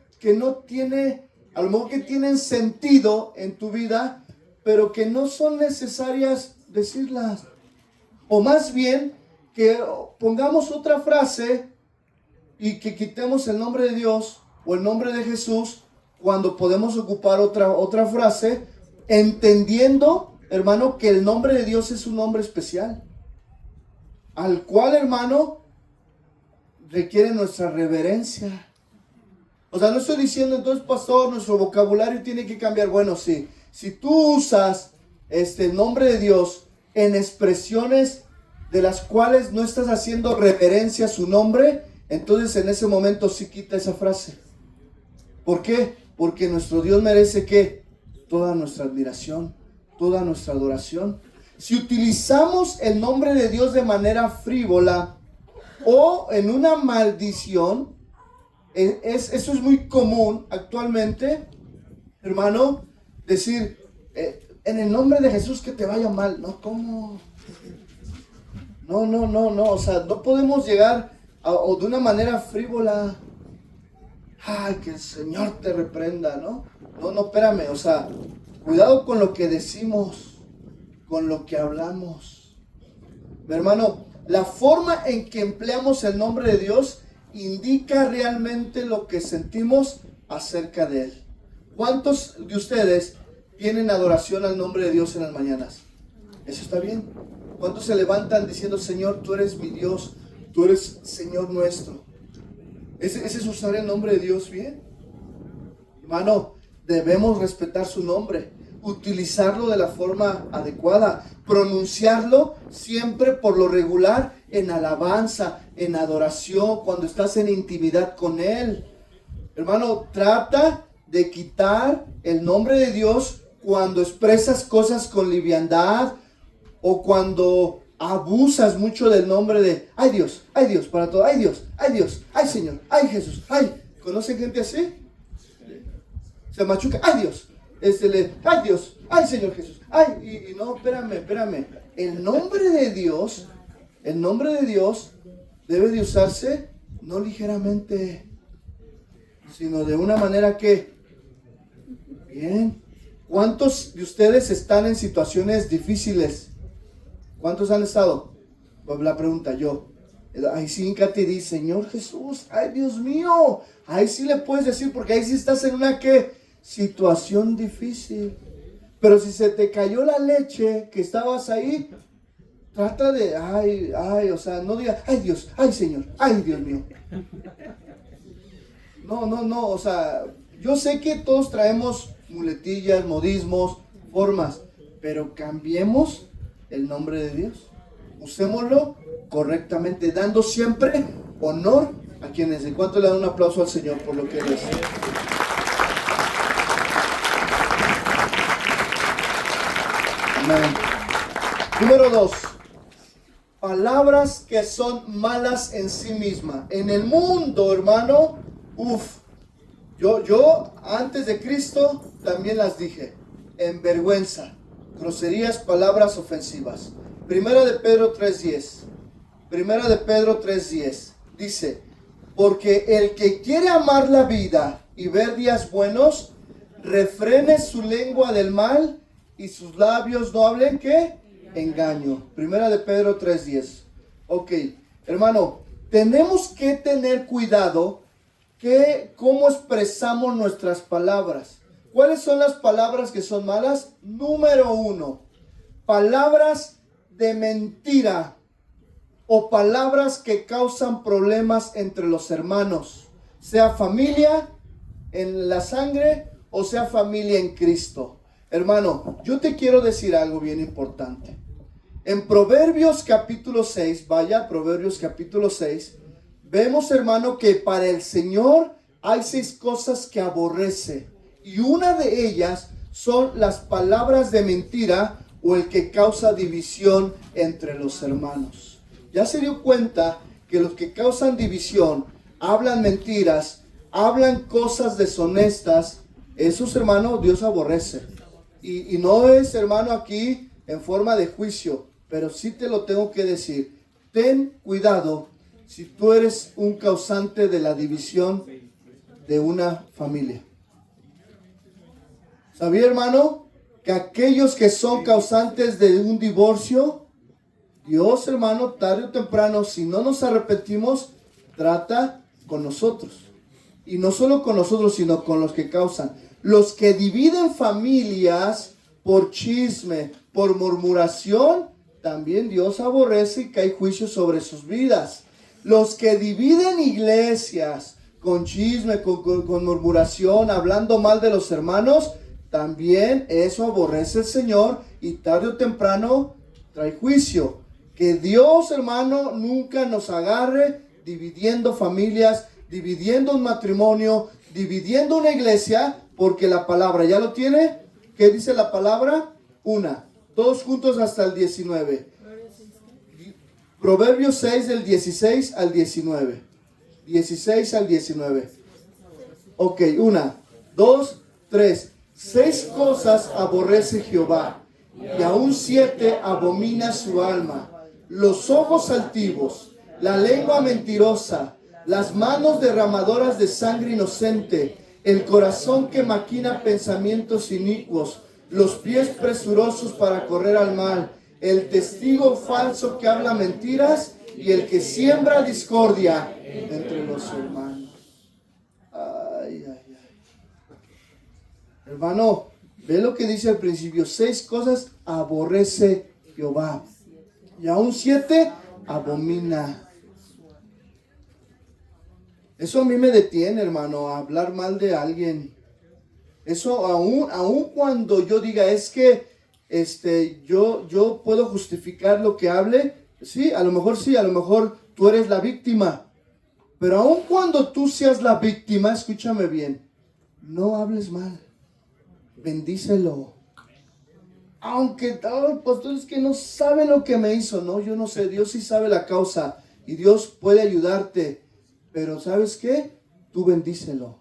tiene, a lo mejor que tienen sentido en tu vida, pero que no son necesarias decirlas. O más bien, que pongamos otra frase y que quitemos el nombre de Dios o el nombre de Jesús cuando podemos ocupar otra frase, entendiendo, hermano, que el nombre de Dios es un nombre especial, al cual, hermano, requiere nuestra reverencia. O sea, no estoy diciendo, entonces, pastor, nuestro vocabulario tiene que cambiar. Bueno, sí, si tú usas el nombre de Dios en expresiones de las cuales no estás haciendo reverencia a su nombre, entonces en ese momento sí quita esa frase. ¿Por qué? Porque nuestro Dios merece, ¿qué? Toda nuestra admiración, toda nuestra adoración. Si utilizamos el nombre de Dios de manera frívola o en una maldición, eso es muy común actualmente, hermano, decir, en el nombre de Jesús que te vaya mal. No, ¿cómo? No, o sea, no podemos llegar o de una manera frívola. Ay, que el Señor te reprenda, ¿no? No, espérame, o sea, cuidado con lo que decimos, con lo que hablamos. Mi hermano, la forma en que empleamos el nombre de Dios indica realmente lo que sentimos acerca de Él. ¿Cuántos de ustedes tienen adoración al nombre de Dios en las mañanas? Eso está bien. ¿Cuántos se levantan diciendo, Señor, tú eres mi Dios, tú eres Señor nuestro? Ese es usar el nombre de Dios bien. Hermano, debemos respetar su nombre, utilizarlo de la forma adecuada, pronunciarlo siempre por lo regular en alabanza, en adoración, cuando estás en intimidad con Él. Hermano, trata de quitar el nombre de Dios cuando expresas cosas con liviandad o cuando abusas mucho del nombre de, ay Dios para todo, ay Dios, ay Señor, ay Jesús, ay. ¿Conocen gente así? Se machuca, ay Dios, ay Dios, ay Señor Jesús, ay, y no, espérame. El nombre de Dios debe de usarse no ligeramente, sino de una manera que, bien. ¿Cuántos de ustedes están en situaciones difíciles? ¿Cuántos han estado? Pues la pregunta yo. Ahí sí, híncate y di, Señor Jesús, ay Dios mío. Ahí sí le puedes decir, porque ahí sí estás en una situación difícil. Pero si se te cayó la leche que estabas ahí, trata de, o sea, no diga, ay Dios, ay Señor, ay Dios mío. No, o sea, yo sé que todos traemos muletillas, modismos, formas, pero cambiemos el nombre de Dios. Usémoslo correctamente, dando siempre honor a quienes. ¿En cuanto le dan un aplauso al Señor por lo que Él es? Amén. Número 2. Palabras que son malas en sí mismas. En el mundo, hermano, yo antes de Cristo también las dije. En vergüenza, groserías, palabras ofensivas. Primera de Pedro 3:10. Primera de Pedro 3:10. Dice, porque el que quiere amar la vida y ver días buenos, refrene su lengua del mal y sus labios no hablen, ¿qué? Engaño. Primera de Pedro 3:10. Ok, hermano, tenemos que tener cuidado cómo expresamos nuestras palabras. ¿Cuáles son las palabras que son malas? Número 1, palabras de mentira o palabras que causan problemas entre los hermanos, sea familia en la sangre o sea familia en Cristo. Hermano, yo te quiero decir algo bien importante. En Proverbios capítulo 6, vaya, Proverbios capítulo 6, vemos, hermano, que para el Señor hay 6 cosas que aborrece. Y una de ellas son las palabras de mentira o el que causa división entre los hermanos. Ya se dio cuenta que los que causan división, hablan mentiras, hablan cosas deshonestas, esos, hermano, Dios aborrece. Y no es, hermano, aquí en forma de juicio, pero sí te lo tengo que decir. Ten cuidado si tú eres un causante de la división de una familia. ¿Sabía, hermano, que aquellos que son causantes de un divorcio, Dios, hermano, tarde o temprano, si no nos arrepentimos, trata con nosotros? Y no solo con nosotros, sino con los que causan. Los que dividen familias por chisme, por murmuración, también Dios aborrece y cae juicio sobre sus vidas. Los que dividen iglesias con chisme, con murmuración, hablando mal de los hermanos, también eso aborrece el Señor y tarde o temprano trae juicio. Que Dios, hermano, nunca nos agarre dividiendo familias, dividiendo un matrimonio, dividiendo una iglesia, porque la palabra, ¿ya lo tiene? ¿Qué dice la palabra? Todos juntos hasta el 19. Proverbios 6 del 16 al 19. 16 al 19. Ok, 1, 2, 3. 6 cosas aborrece Jehová, y aún 7 abomina su alma: los ojos altivos, la lengua mentirosa, las manos derramadoras de sangre inocente, el corazón que maquina pensamientos inicuos, los pies presurosos para correr al mal, el testigo falso que habla mentiras y el que siembra discordia entre los hermanos. Ay, ay, ay. Hermano, ve lo que dice al principio: 6 cosas aborrece Jehová, y aún 7 abomina. Eso a mí me detiene, hermano, a hablar mal de alguien. Eso aún cuando yo diga, es que yo puedo justificar lo que hable. Sí, a lo mejor tú eres la víctima. Pero aún cuando tú seas la víctima, escúchame bien, no hables mal. Bendícelo. Aunque pastor, es que no sabe lo que me hizo. No, yo no sé, Dios sí sabe la causa y Dios puede ayudarte. Pero ¿sabes qué? Tú bendícelo.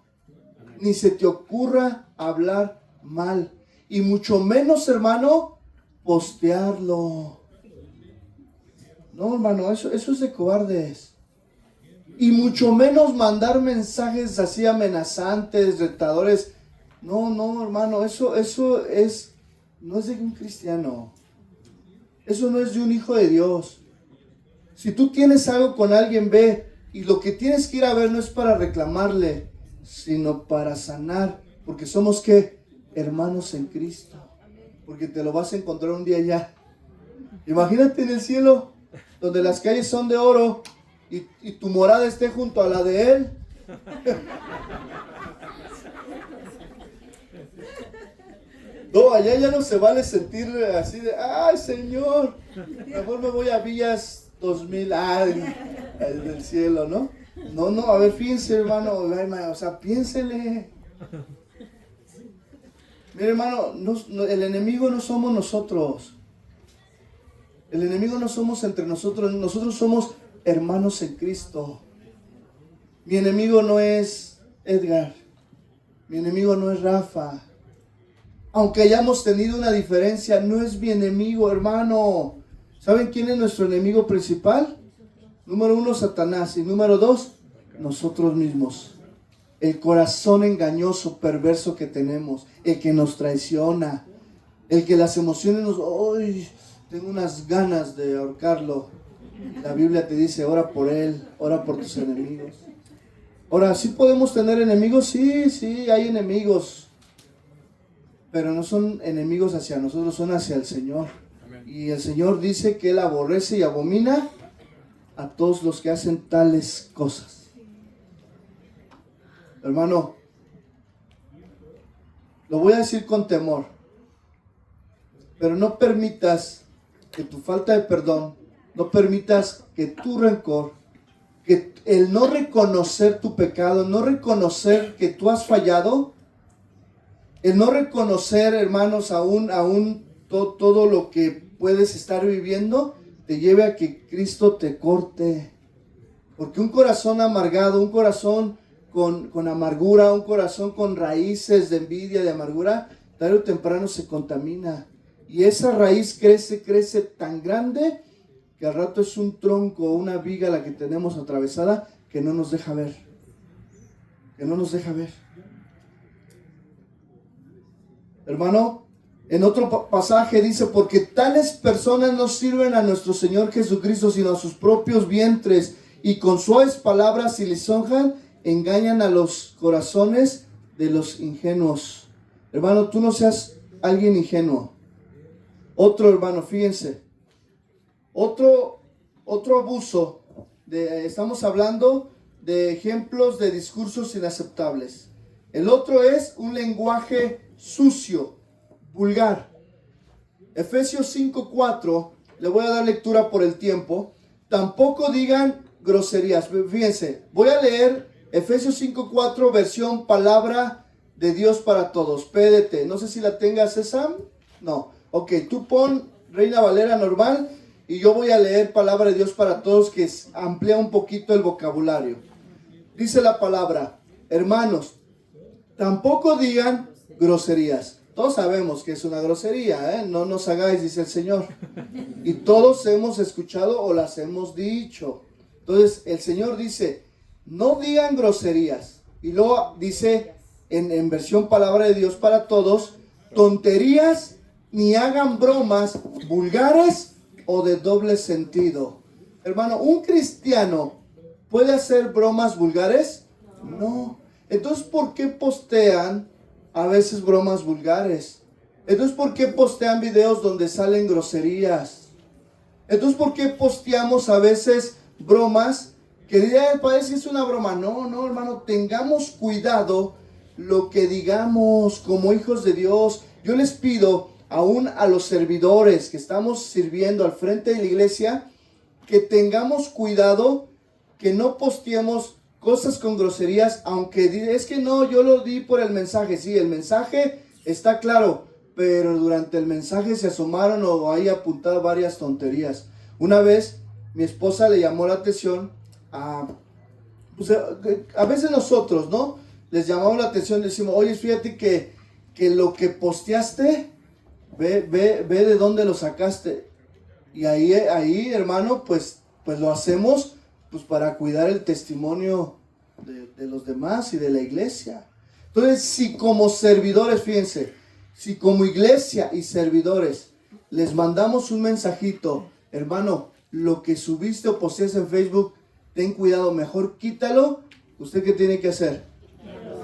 Ni se te ocurra hablar mal. Y mucho menos, hermano, postearlo. No, hermano, eso es de cobardes. Y mucho menos mandar mensajes así amenazantes, retadores. No, hermano, eso no es de un cristiano. Eso no es de un hijo de Dios. Si tú tienes algo con alguien, ve. Y lo que tienes que ir a ver no es para reclamarle, sino para sanar. Porque somos, ¿qué? Hermanos en Cristo. Porque te lo vas a encontrar un día allá. Imagínate en el cielo, donde las calles son de oro y tu morada esté junto a la de Él. No, allá ya no se vale sentir así de, ay, Señor, mejor me voy a Villas 2000, del cielo, ¿no? No, a ver, fíjense, hermano, o sea, piénsele. Mire, hermano, el enemigo no somos nosotros. El enemigo no somos entre nosotros. Nosotros somos hermanos en Cristo. Mi enemigo no es Edgar. Mi enemigo no es Rafa. Aunque hayamos tenido una diferencia, no es mi enemigo, hermano. ¿Saben quién es nuestro enemigo principal? Número 1, Satanás. Y número 2, nosotros mismos. El corazón engañoso, perverso que tenemos. El que nos traiciona. El que las emociones nos... ¡Ay! Tengo unas ganas de ahorcarlo. La Biblia te dice, ora por él, ora por tus enemigos. Ahora, ¿sí podemos tener enemigos? Sí, hay enemigos. Pero no son enemigos hacia nosotros, son hacia el Señor. Y el Señor dice que Él aborrece y abomina a todos los que hacen tales cosas. Hermano, lo voy a decir con temor, pero no permitas que tu falta de perdón, no permitas que tu rencor, que el no reconocer tu pecado, no reconocer que tú has fallado, el no reconocer, hermanos, aún todo lo que puedes estar viviendo, te lleve a que Cristo te corte. Porque un corazón amargado, un corazón con amargura, un corazón con raíces de envidia, de amargura, tarde o temprano se contamina. Y esa raíz crece tan grande que al rato es un tronco, una viga la que tenemos atravesada que no nos deja ver. Que no nos deja ver. Hermano, en otro pasaje dice, porque tales personas no sirven a nuestro Señor Jesucristo, sino a sus propios vientres, y con suaves palabras y lisonjas engañan a los corazones de los ingenuos. Hermano, tú no seas alguien ingenuo. Otro, hermano, fíjense, otro abuso, estamos hablando de ejemplos de discursos inaceptables. El otro es un lenguaje sucio, vulgar. Efesios 5:4, le voy a dar lectura por el tiempo. Tampoco digan groserías. Fíjense, voy a leer Efesios 5:4, versión Palabra de Dios para Todos, PDT. No sé si la tengas, Sam. No. Ok, tú pon Reina Valera normal y yo voy a leer Palabra de Dios para Todos, que amplía un poquito el vocabulario. Dice la palabra, hermanos, tampoco digan groserías. Todos sabemos que es una grosería, ¿eh? No nos hagáis, dice el Señor. Y todos hemos escuchado o las hemos dicho. Entonces el Señor dice, no digan groserías. Y luego dice en versión Palabra de Dios para Todos, tonterías ni hagan bromas vulgares o de doble sentido. Hermano, ¿un cristiano puede hacer bromas vulgares? No. Entonces, ¿por qué postean a veces bromas vulgares? Entonces, ¿por qué postean videos donde salen groserías? Entonces, ¿por qué posteamos a veces bromas que dirían, parece que es una broma? No, hermano, tengamos cuidado lo que digamos como hijos de Dios. Yo les pido, aún a los servidores que estamos sirviendo al frente de la iglesia, que tengamos cuidado, que no posteemos cosas con groserías, aunque es que no, yo lo di por el mensaje. Sí, el mensaje está claro, pero durante el mensaje se asomaron o hay apuntado varias tonterías. Una vez mi esposa le llamó la atención pues a veces nosotros, ¿no? Les llamamos la atención, decimos, oye, fíjate que lo que posteaste, ve de dónde lo sacaste. Y ahí, hermano, pues lo hacemos pues para cuidar el testimonio de los demás y de la iglesia. Entonces, si como servidores, fíjense, si como iglesia y servidores les mandamos un mensajito, hermano, lo que subiste o posteaste en Facebook, ten cuidado, mejor quítalo. ¿Usted qué tiene que hacer?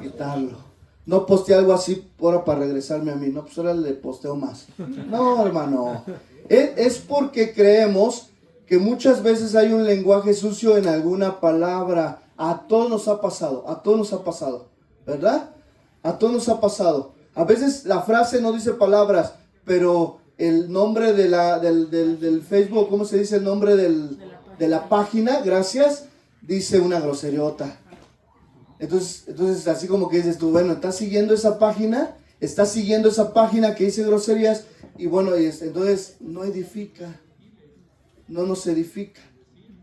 Quitarlo. No posteé algo así ahora para regresarme a mí, no, pues ahora le posteo más. No, hermano, es porque creemos que muchas veces hay un lenguaje sucio en alguna palabra. A todos nos ha pasado, ¿verdad? A todos nos ha pasado. A veces la frase no dice palabras, pero el nombre del Facebook, ¿cómo se dice el nombre de la página? Gracias, dice una groseriota. Entonces así como que dices tú, bueno, ¿estás siguiendo esa página que dice groserías? Y bueno, entonces no edifica. No nos edifica.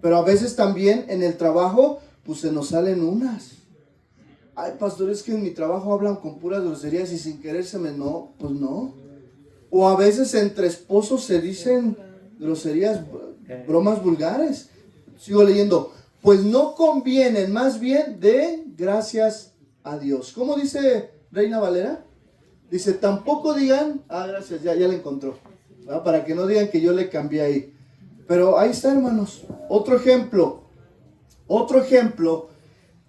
Pero a veces también en el trabajo, pues se nos salen unas. Ay, pastor, es que en mi trabajo hablan con puras groserías y sin querer no, pues no. O a veces entre esposos se dicen groserías, bromas vulgares. Sigo leyendo. Pues no convienen, más bien den gracias a Dios. ¿Cómo dice Reina Valera? Dice, tampoco digan, gracias, ya la encontró. ¿Verdad? Para que no digan que yo le cambié ahí. Pero ahí está, hermanos. Otro ejemplo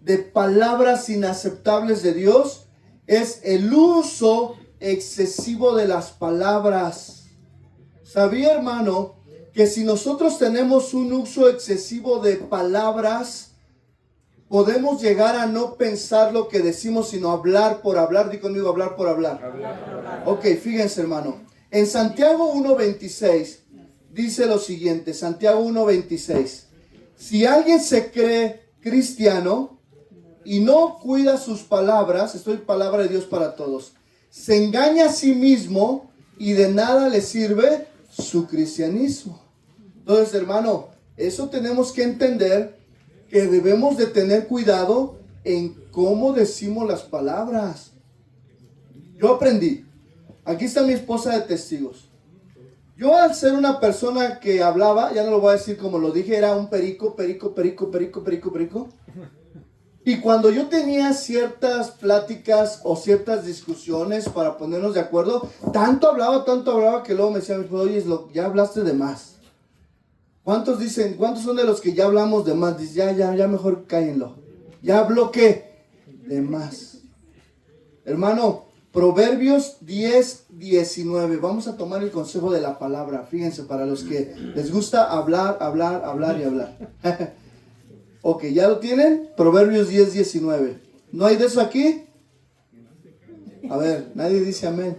de palabras inaceptables de Dios es el uso excesivo de las palabras. ¿Sabía, hermano, que si nosotros tenemos un uso excesivo de palabras, podemos llegar a no pensar lo que decimos, sino hablar por hablar? Di conmigo, hablar por hablar. Hablar por hablar. Ok, fíjense, hermano. En Santiago 1:26 dice lo siguiente, Santiago 1:26. Si alguien se cree cristiano y no cuida sus palabras, esto es palabra de Dios para todos, se engaña a sí mismo y de nada le sirve su cristianismo. Entonces, hermano, eso tenemos que entender, que debemos de tener cuidado en cómo decimos las palabras. Yo aprendí, aquí está mi esposa de testigos. Yo, al ser una persona que hablaba, ya no lo voy a decir como lo dije, era un perico. Y cuando yo tenía ciertas pláticas o ciertas discusiones para ponernos de acuerdo, tanto hablaba que luego me decía mi esposa, oye, ya hablaste de más. ¿Cuántos son de los que ya hablamos de más? Dice, ya mejor cállenlo. ¿Ya habló qué? De más. Hermano, Proverbios 10:19. Vamos a tomar el consejo de la palabra. Fíjense, para los que les gusta hablar y hablar. Ok, ¿ya lo tienen? Proverbios 10:19. ¿No hay de eso aquí? A ver, nadie dice amén.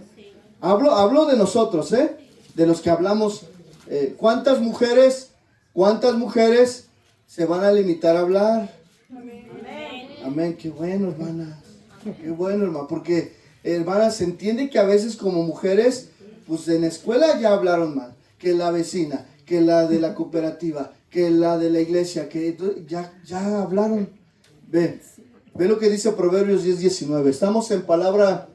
Hablo de nosotros, de los que hablamos. ¿Cuántas mujeres se van a limitar a hablar? Amén. Qué bueno, hermanas. Qué bueno, hermano. Porque, hermanas, se entiende que a veces como mujeres, pues en la escuela ya hablaron mal. Que la vecina, que la de la cooperativa, que la de la iglesia, que ya hablaron. Ve lo que dice Proverbios 10:19. Estamos en palabra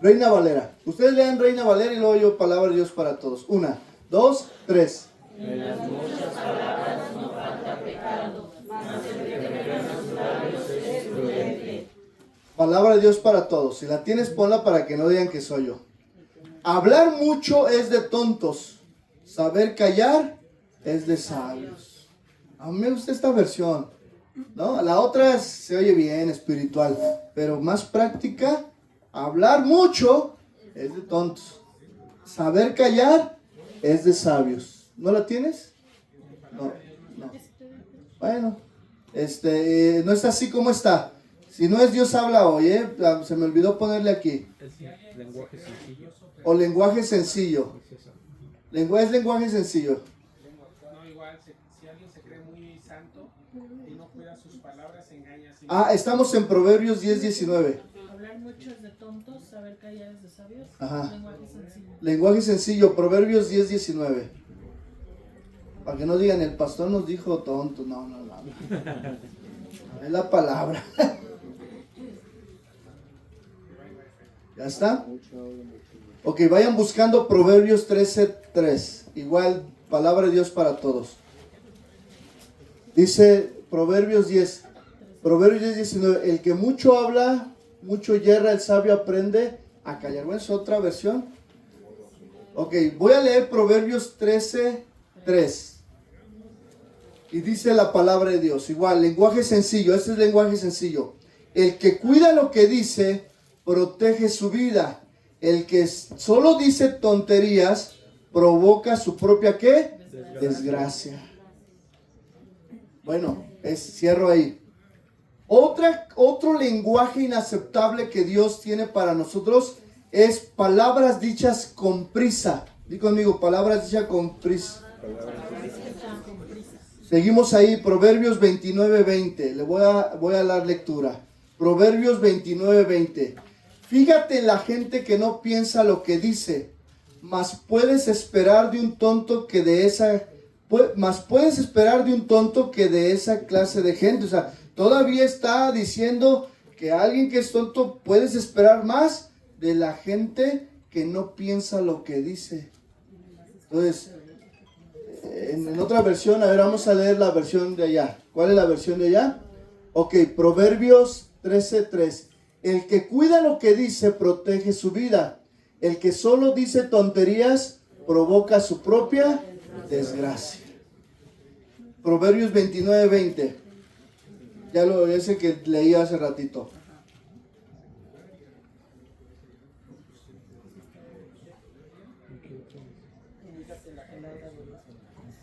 Reina Valera. Ustedes lean Reina Valera y luego yo palabra de Dios para todos. 1, 2, 3. En las muchas palabras no falta pecado, mas el que refrena sus labios es prudente. Palabra de Dios para todos. Si la tienes, ponla para que no digan que soy yo. Hablar mucho es de tontos. Saber callar es de sabios. A mí me gusta esta versión, ¿no? La otra se oye bien, espiritual, pero más práctica. Hablar mucho es de tontos. Saber callar es de sabios. ¿No la tienes? No. Bueno, no está así como está. Si no es Dios habla hoy, se me olvidó ponerle aquí. Lenguaje sencillo. O lenguaje sencillo. Es lenguaje sencillo. No, igual, si alguien se cree muy santo y no cuida sus palabras, se engaña a sí mismo. Estamos en Proverbios 10:19. Hablar mucho es de tontos, saber callar es de sabios. Ajá. Lenguaje sencillo. Lenguaje sencillo, Proverbios 10:19. Para que no digan, el pastor nos dijo tonto. No. Es la palabra. ¿Ya está? Ok, vayan buscando Proverbios 13:3. Igual, palabra de Dios para todos. Dice Proverbios 10:19. El que mucho habla, mucho yerra, el sabio aprende a callar. Bueno, es otra versión. Ok, voy a leer Proverbios 13:3. Y dice la palabra de Dios. Igual, lenguaje sencillo. Este es lenguaje sencillo. El que cuida lo que dice, protege su vida. El que solo dice tonterías, provoca su propia ¿qué? Desgracia. Bueno, cierro ahí. Otro lenguaje inaceptable que Dios tiene para nosotros es palabras dichas con prisa. Di conmigo, palabras dichas con prisa. Seguimos ahí, Proverbios 29:20. Le voy a dar lectura. Proverbios 29:20. Fíjate en la gente que no piensa lo que dice, mas puedes esperar de un tonto que de esa clase de gente. O sea, todavía está diciendo que alguien que es tonto puedes esperar más de la gente que no piensa lo que dice. Entonces, en otra versión, a ver, vamos a leer la versión de allá. ¿Cuál es la versión de allá? Ok, Proverbios 13:3. El que cuida lo que dice protege su vida. El que solo dice tonterías provoca su propia desgracia. Proverbios 29:20. Ese que leí hace ratito.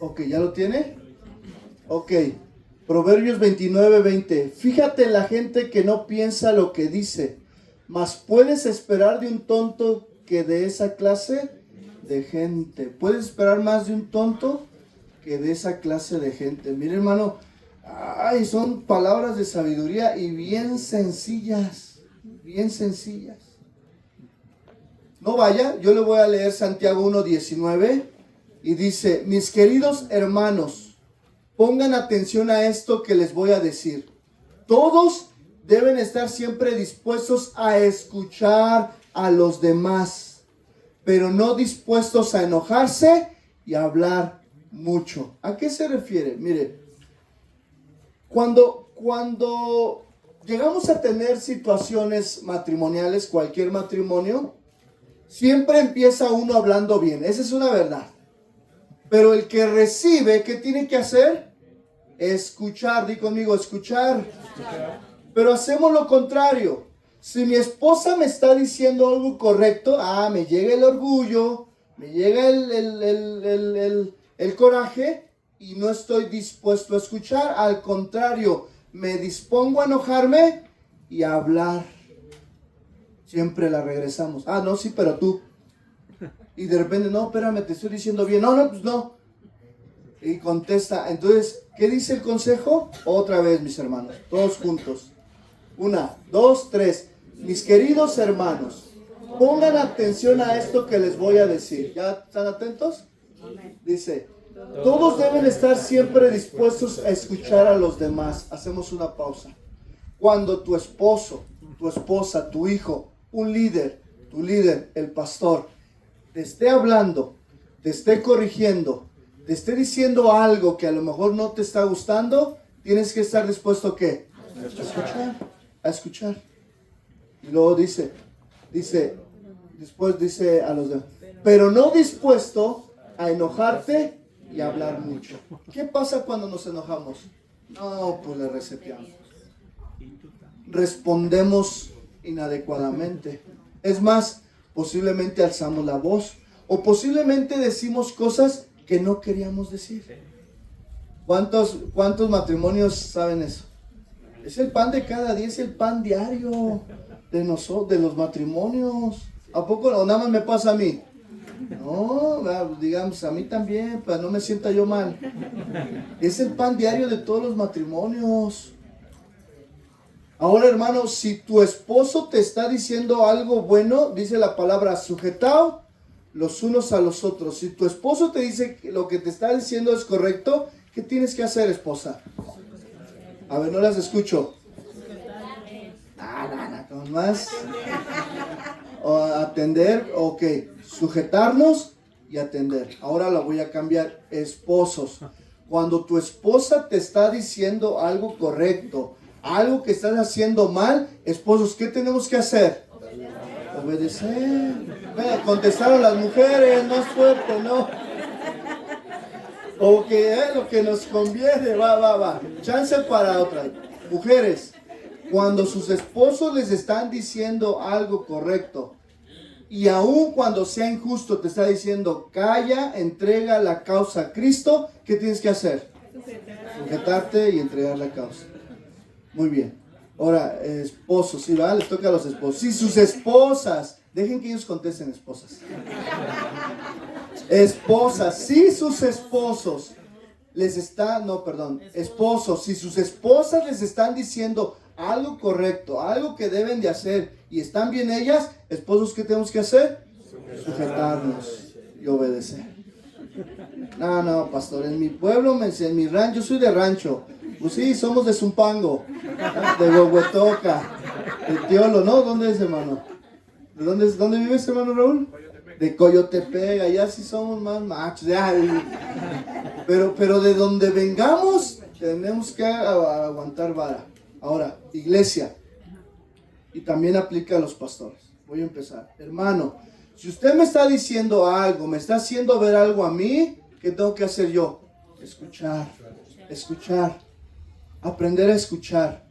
Ok, ¿ya lo tiene? Ok, Proverbios 29:20. Fíjate en la gente que no piensa lo que dice, mas puedes esperar de un tonto que de esa clase de gente. Puedes esperar más de un tonto que de esa clase de gente. Mire, hermano, son palabras de sabiduría y bien sencillas, bien sencillas. No vaya, yo le voy a leer Santiago 1:19 y dice: mis queridos hermanos, pongan atención a esto que les voy a decir. Todos deben estar siempre dispuestos a escuchar a los demás, pero no dispuestos a enojarse y a hablar mucho. ¿A qué se refiere? Mire, cuando llegamos a tener situaciones matrimoniales, cualquier matrimonio, siempre empieza uno hablando bien. Esa es una verdad. Pero el que recibe, ¿qué tiene que hacer? Escuchar. Di conmigo, escuchar. Pero hacemos lo contrario. Si mi esposa me está diciendo algo correcto, me llega el orgullo, me llega el coraje y no estoy dispuesto a escuchar. Al contrario, me dispongo a enojarme y a hablar. Siempre la regresamos. No, sí, pero tú. Y de repente, no, espérame, te estoy diciendo bien. No, pues no. Y contesta. Entonces, ¿qué dice el consejo? Otra vez, mis hermanos, todos juntos. 1, 2, 3. Mis queridos hermanos, pongan atención a esto que les voy a decir. ¿Ya están atentos? Dice: todos deben estar siempre dispuestos a escuchar a los demás. Hacemos una pausa. Cuando tu esposo, tu esposa, tu hijo, un líder, tu líder, el pastor, te esté hablando, te esté corrigiendo, te esté diciendo algo que a lo mejor no te está gustando, tienes que estar dispuesto ¿a qué? A escuchar. Y luego dice, después dice a los demás, pero no dispuesto a enojarte y a hablar mucho. ¿Qué pasa cuando nos enojamos? No, pues le reseteamos. Respondemos inadecuadamente. Es más, posiblemente alzamos la voz o posiblemente decimos cosas que no queríamos decir. ¿Cuántos matrimonios saben eso? Es el pan de cada día, es el pan diario de los matrimonios. ¿A poco o nada más me pasa a mí? No, digamos, a mí también, para no me sienta yo mal. Es el pan diario de todos los matrimonios. Ahora, hermano, si tu esposo te está diciendo algo bueno, dice la palabra, sujetado los unos a los otros. Si tu esposo te dice que lo que te está diciendo es correcto, ¿qué tienes que hacer, esposa? A ver, no las escucho. Con más. O atender, ok. Sujetarnos y atender. Ahora la voy a cambiar. Esposos. Cuando tu esposa te está diciendo algo correcto, algo que estás haciendo mal, esposos, ¿qué tenemos que hacer? Obedecer. Contestaron las mujeres, más fuerte, ¿no? O que es lo que nos conviene, va. Chance para otra. Mujeres, cuando sus esposos les están diciendo algo correcto, y aun cuando sea injusto te está diciendo, calla, entrega la causa a Cristo, ¿qué tienes que hacer? Sujetarte y entregar la causa. Muy bien. Ahora, esposos, ¿sí va? Les toca a los esposos. Si sus esposas, dejen que ellos contesten, esposas. Esposas, si sus esposos esposos, si sus esposas les están diciendo algo correcto, algo que deben de hacer y están bien ellas, esposos, ¿qué tenemos que hacer? Sujetarnos y obedecer. No, pastor, en mi pueblo, en mi rancho, yo soy de rancho. Pues sí, somos de Zumpango, de Huehuetoca, de Tiolo, ¿no? ¿Dónde es, hermano? ¿De dónde vives, hermano Raúl? De Coyotepec, allá sí somos más machos. Pero de donde vengamos, tenemos que aguantar vara. Ahora, iglesia, y también aplica a los pastores. Voy a empezar. Hermano, si usted me está diciendo algo, me está haciendo ver algo a mí, ¿qué tengo que hacer yo? Escuchar. Aprender a escuchar.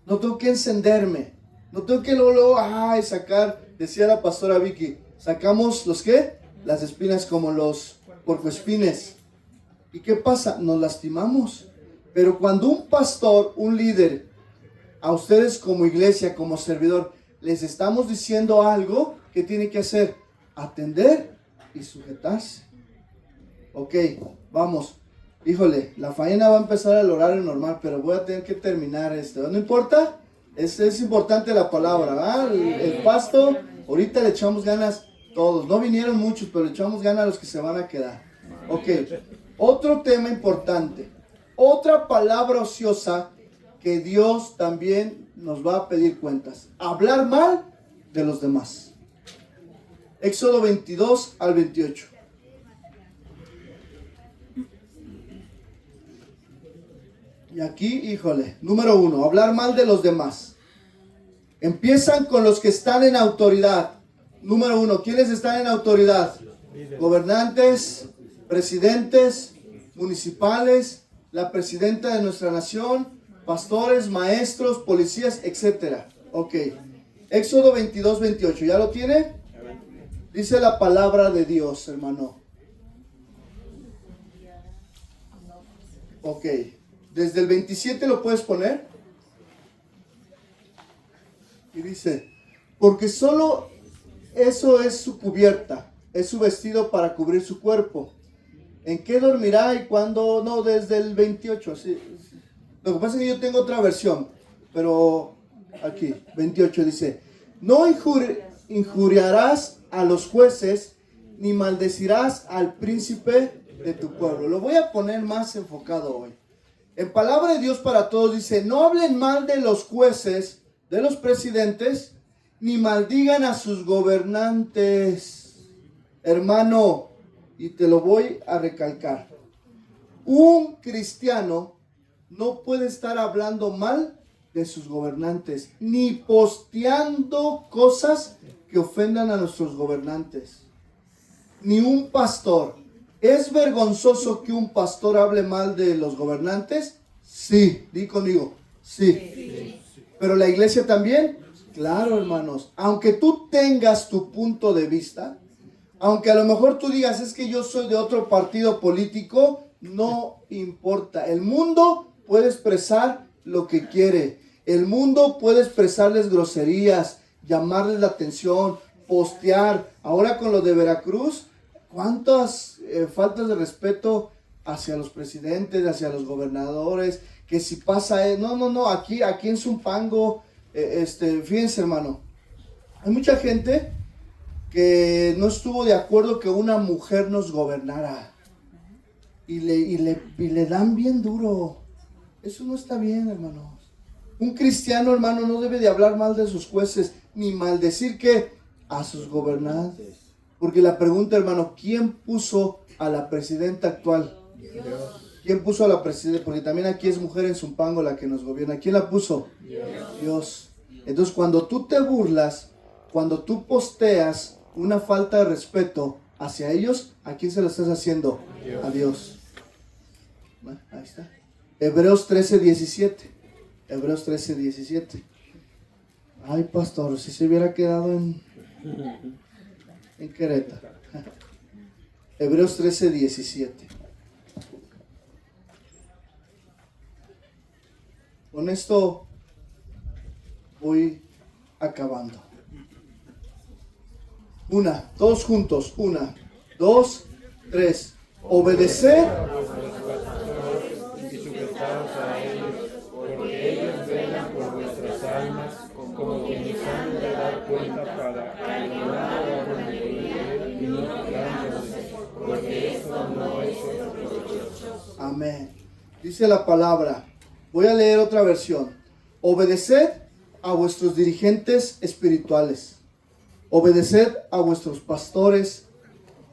No tengo que encenderme. No tengo que luego sacar, decía la pastora Vicky, sacamos los ¿qué? Las espinas como los puercoespines. ¿Y qué pasa? Nos lastimamos. Pero cuando un pastor, un líder, a ustedes como iglesia, como servidor, les estamos diciendo algo, ¿qué tiene que hacer? Atender y sujetarse. Ok, vamos. Híjole, la faena va a empezar al horario normal, pero voy a tener que terminar esto. ¿No importa? Es importante la palabra, ¿verdad? El pasto, ahorita le echamos ganas todos. No vinieron muchos, pero le echamos ganas a los que se van a quedar. Ok, otro tema importante. Otra palabra ociosa que Dios también nos va a pedir cuentas. Hablar mal de los demás. Éxodo 22 al 28. Y aquí, híjole, número 1, hablar mal de los demás. Empiezan con los que están en autoridad. Número 1, ¿quiénes están en autoridad? Gobernantes, presidentes, municipales, la presidenta de nuestra nación, pastores, maestros, policías, etc. Ok. Éxodo 22, 28. ¿Ya lo tiene? Dice la palabra de Dios, hermano. Ok. Desde el 27 lo puedes poner. Y dice, porque solo eso es su cubierta, es su vestido para cubrir su cuerpo. ¿En qué dormirá y cuándo? No, desde el 28. Así. Lo que pasa es que yo tengo otra versión, pero aquí, 28 dice, no injuriarás a los jueces, ni maldecirás al príncipe de tu pueblo. Lo voy a poner más enfocado hoy. En palabra de Dios para todos dice, no hablen mal de los jueces, de los presidentes, ni maldigan a sus gobernantes. Hermano, y te lo voy a recalcar, un cristiano no puede estar hablando mal de sus gobernantes, ni posteando cosas que ofendan a nuestros gobernantes. Ni un pastor. ¿Es vergonzoso que un pastor hable mal de los gobernantes? Sí, di conmigo, sí. ¿Pero la iglesia también? Claro, hermanos. Aunque tú tengas tu punto de vista, aunque a lo mejor tú digas, es que yo soy de otro partido político, no importa. El mundo puede expresar lo que quiere. El mundo puede expresarles groserías, llamarles la atención, postear. Ahora con lo de Veracruz, ¿cuántas faltas de respeto hacia los presidentes, hacia los gobernadores? Que si pasa, no, aquí en Zumpango, fíjense, hermano, hay mucha gente que no estuvo de acuerdo que una mujer nos gobernara y le dan bien duro. Eso no está bien, hermanos. Un cristiano, hermano, no debe de hablar mal de sus jueces, ni maldecir que a sus gobernantes. Porque la pregunta, hermano, ¿quién puso a la presidenta actual? Dios. ¿Quién puso a la presidenta? Porque también aquí es mujer en Zumpango la que nos gobierna. ¿Quién la puso? Dios. Entonces, cuando tú te burlas, cuando tú posteas una falta de respeto hacia ellos, ¿a quién se lo estás haciendo? A Dios. Bueno, ahí está. Hebreos 13:17. Hebreos 13:17. Ay, pastor, si se hubiera quedado en Querétaro. Hebreos 13:17. Con esto voy acabando. Todos juntos. 1, 2, 3. Obedecer. Y sujetaos a ellos, porque ellos velan por vuestras almas, como quienes han de dar cuenta para que no hagan iniquidad y no quejándose, porque esto no es provechoso. Amén. Dice la palabra. Voy a leer otra versión. Obedeced a vuestros dirigentes espirituales. Obedeced a vuestros pastores.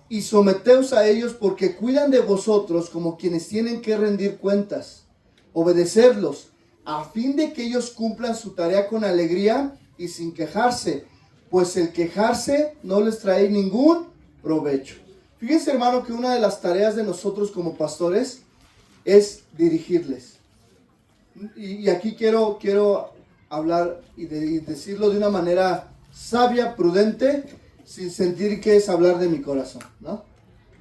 y someteos a ellos porque cuidan de vosotros como quienes tienen que rendir cuentas. Obedecerlos, a fin de que ellos cumplan su tarea con alegría y sin quejarse, pues el quejarse no les trae ningún provecho. Fíjense, hermano, que una de las tareas de nosotros como pastores es dirigirles. Y aquí quiero hablar y decirlo de una manera sabia, prudente, sin sentir que es hablar de mi corazón, ¿no?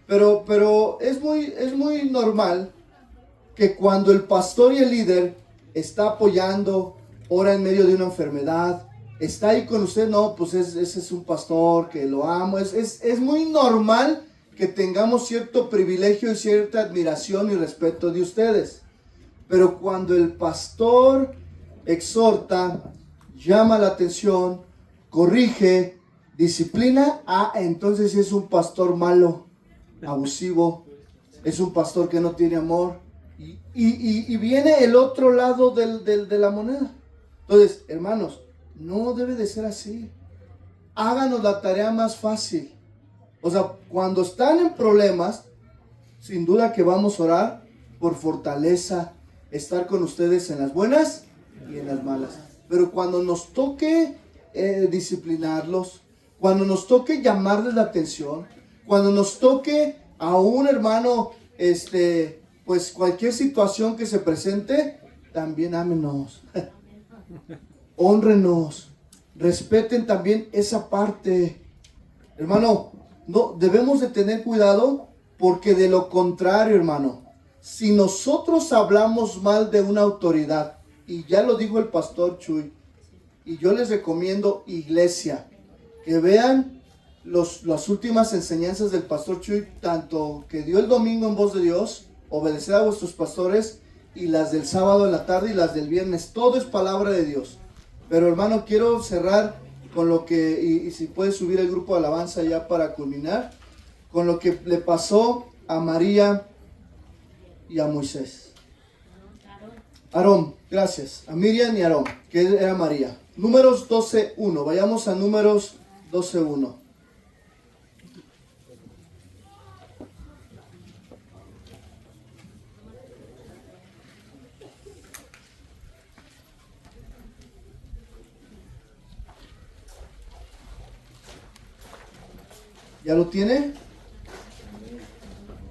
Pero es muy normal que cuando el pastor y el líder está apoyando, ora en medio de una enfermedad, está ahí con usted, no, pues ese es un pastor que lo amo. Es muy normal que tengamos cierto privilegio y cierta admiración y respeto de ustedes. Pero cuando el pastor exhorta, llama la atención, corrige, disciplina, entonces es un pastor malo, abusivo, es un pastor que no tiene amor. Y viene el otro lado de la moneda. Entonces, hermanos, no debe de ser así. Háganos la tarea más fácil. O sea, cuando están en problemas, sin duda que vamos a orar por fortaleza, estar con ustedes en las buenas y en las malas. Pero cuando nos toque disciplinarlos, cuando nos toque llamarles la atención, cuando nos toque a un hermano, pues cualquier situación que se presente, también ámenos, hónrenos, respeten también esa parte. Hermano, no, debemos de tener cuidado, porque de lo contrario, hermano, si nosotros hablamos mal de una autoridad, y ya lo dijo el pastor Chuy, y yo les recomiendo, iglesia, que vean las últimas enseñanzas del pastor Chuy, tanto que dio el domingo en Voz de Dios, obedecer a vuestros pastores, y las del sábado en la tarde y las del viernes, todo es palabra de Dios. Pero hermano, quiero cerrar con lo que, y si puedes subir el grupo de alabanza ya para culminar, con lo que le pasó a María y a Moisés. Aarón, gracias. A Miriam y Aarón, que era María. Números 12:1. Vayamos a Números 12:1. ¿Ya lo tiene?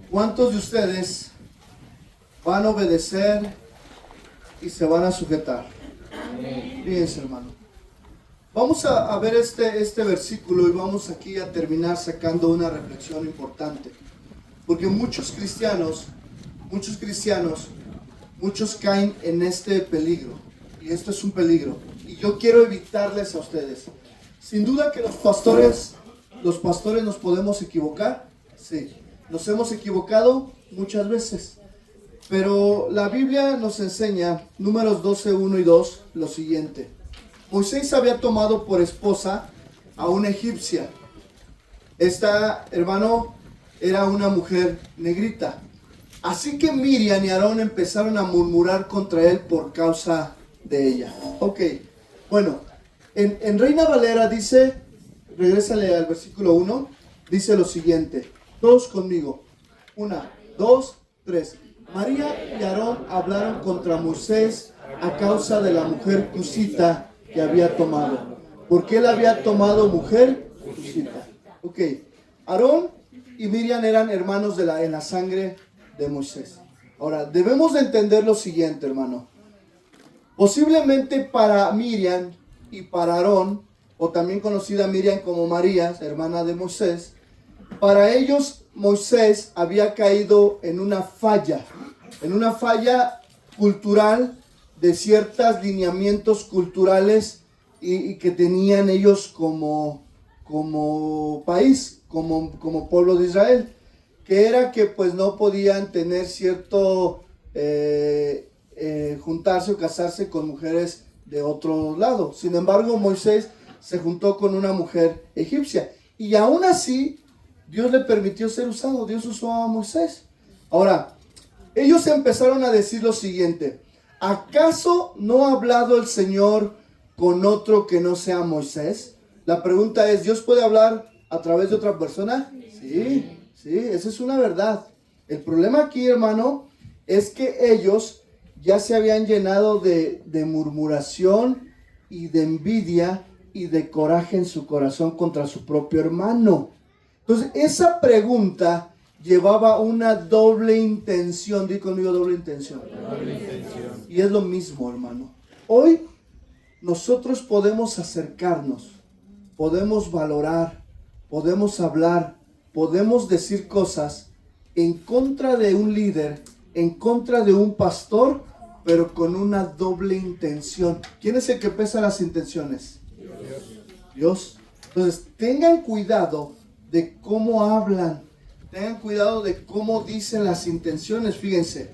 ¿Cuántos de ustedes van a obedecer y se van a sujetar? Fíjense, hermano. Vamos a ver este versículo y vamos aquí a terminar sacando una reflexión importante. Porque muchos cristianos caen en este peligro. Y esto es un peligro. Y yo quiero evitarles a ustedes. Sin duda que los pastores nos podemos equivocar. Sí, nos hemos equivocado muchas veces. Pero la Biblia nos enseña, Números 12:1 y 2, lo siguiente. Moisés había tomado por esposa a una egipcia. Esta, hermano, era una mujer negrita. Así que Miriam y Aarón empezaron a murmurar contra él por causa de ella. Ok, bueno, en Reina Valera dice, regrésale al versículo 1, dice lo siguiente. Todos conmigo. 1, 2, 3. María y Aarón hablaron contra Moisés a causa de la mujer cusita que había tomado. Porque él había tomado mujer cusita. Ok, Aarón y Miriam eran hermanos en la sangre de Moisés. Ahora, debemos de entender lo siguiente, hermano. Posiblemente para Miriam y para Aarón, o también conocida Miriam como María, hermana de Moisés, para ellos Moisés había caído en una falla cultural, de ciertos lineamientos culturales y que tenían ellos como país, como pueblo de Israel, que era que pues no podían tener cierto juntarse o casarse con mujeres de otro lado. Sin embargo, Moisés se juntó con una mujer egipcia y aún así Dios le permitió ser usado. Dios usó a Moisés. Ahora, ellos empezaron a decir lo siguiente: ¿acaso no ha hablado el Señor con otro que no sea Moisés? La pregunta es, ¿Dios puede hablar a través de otra persona? Sí. ¿Sí? Esa es una verdad. El problema aquí, hermano, es que ellos ya se habían llenado de murmuración y de envidia y de coraje en su corazón contra su propio hermano. Entonces, esa pregunta llevaba una doble intención. Di conmigo, doble intención. Doble intención. Y es lo mismo, hermano. Hoy nosotros podemos acercarnos, podemos valorar, podemos hablar, podemos decir cosas en contra de un líder, en contra de un pastor, pero con una doble intención. ¿Quién es el que pesa las intenciones? Dios. Entonces, tengan cuidado de cómo hablan, tengan cuidado de cómo dicen las intenciones. Fíjense,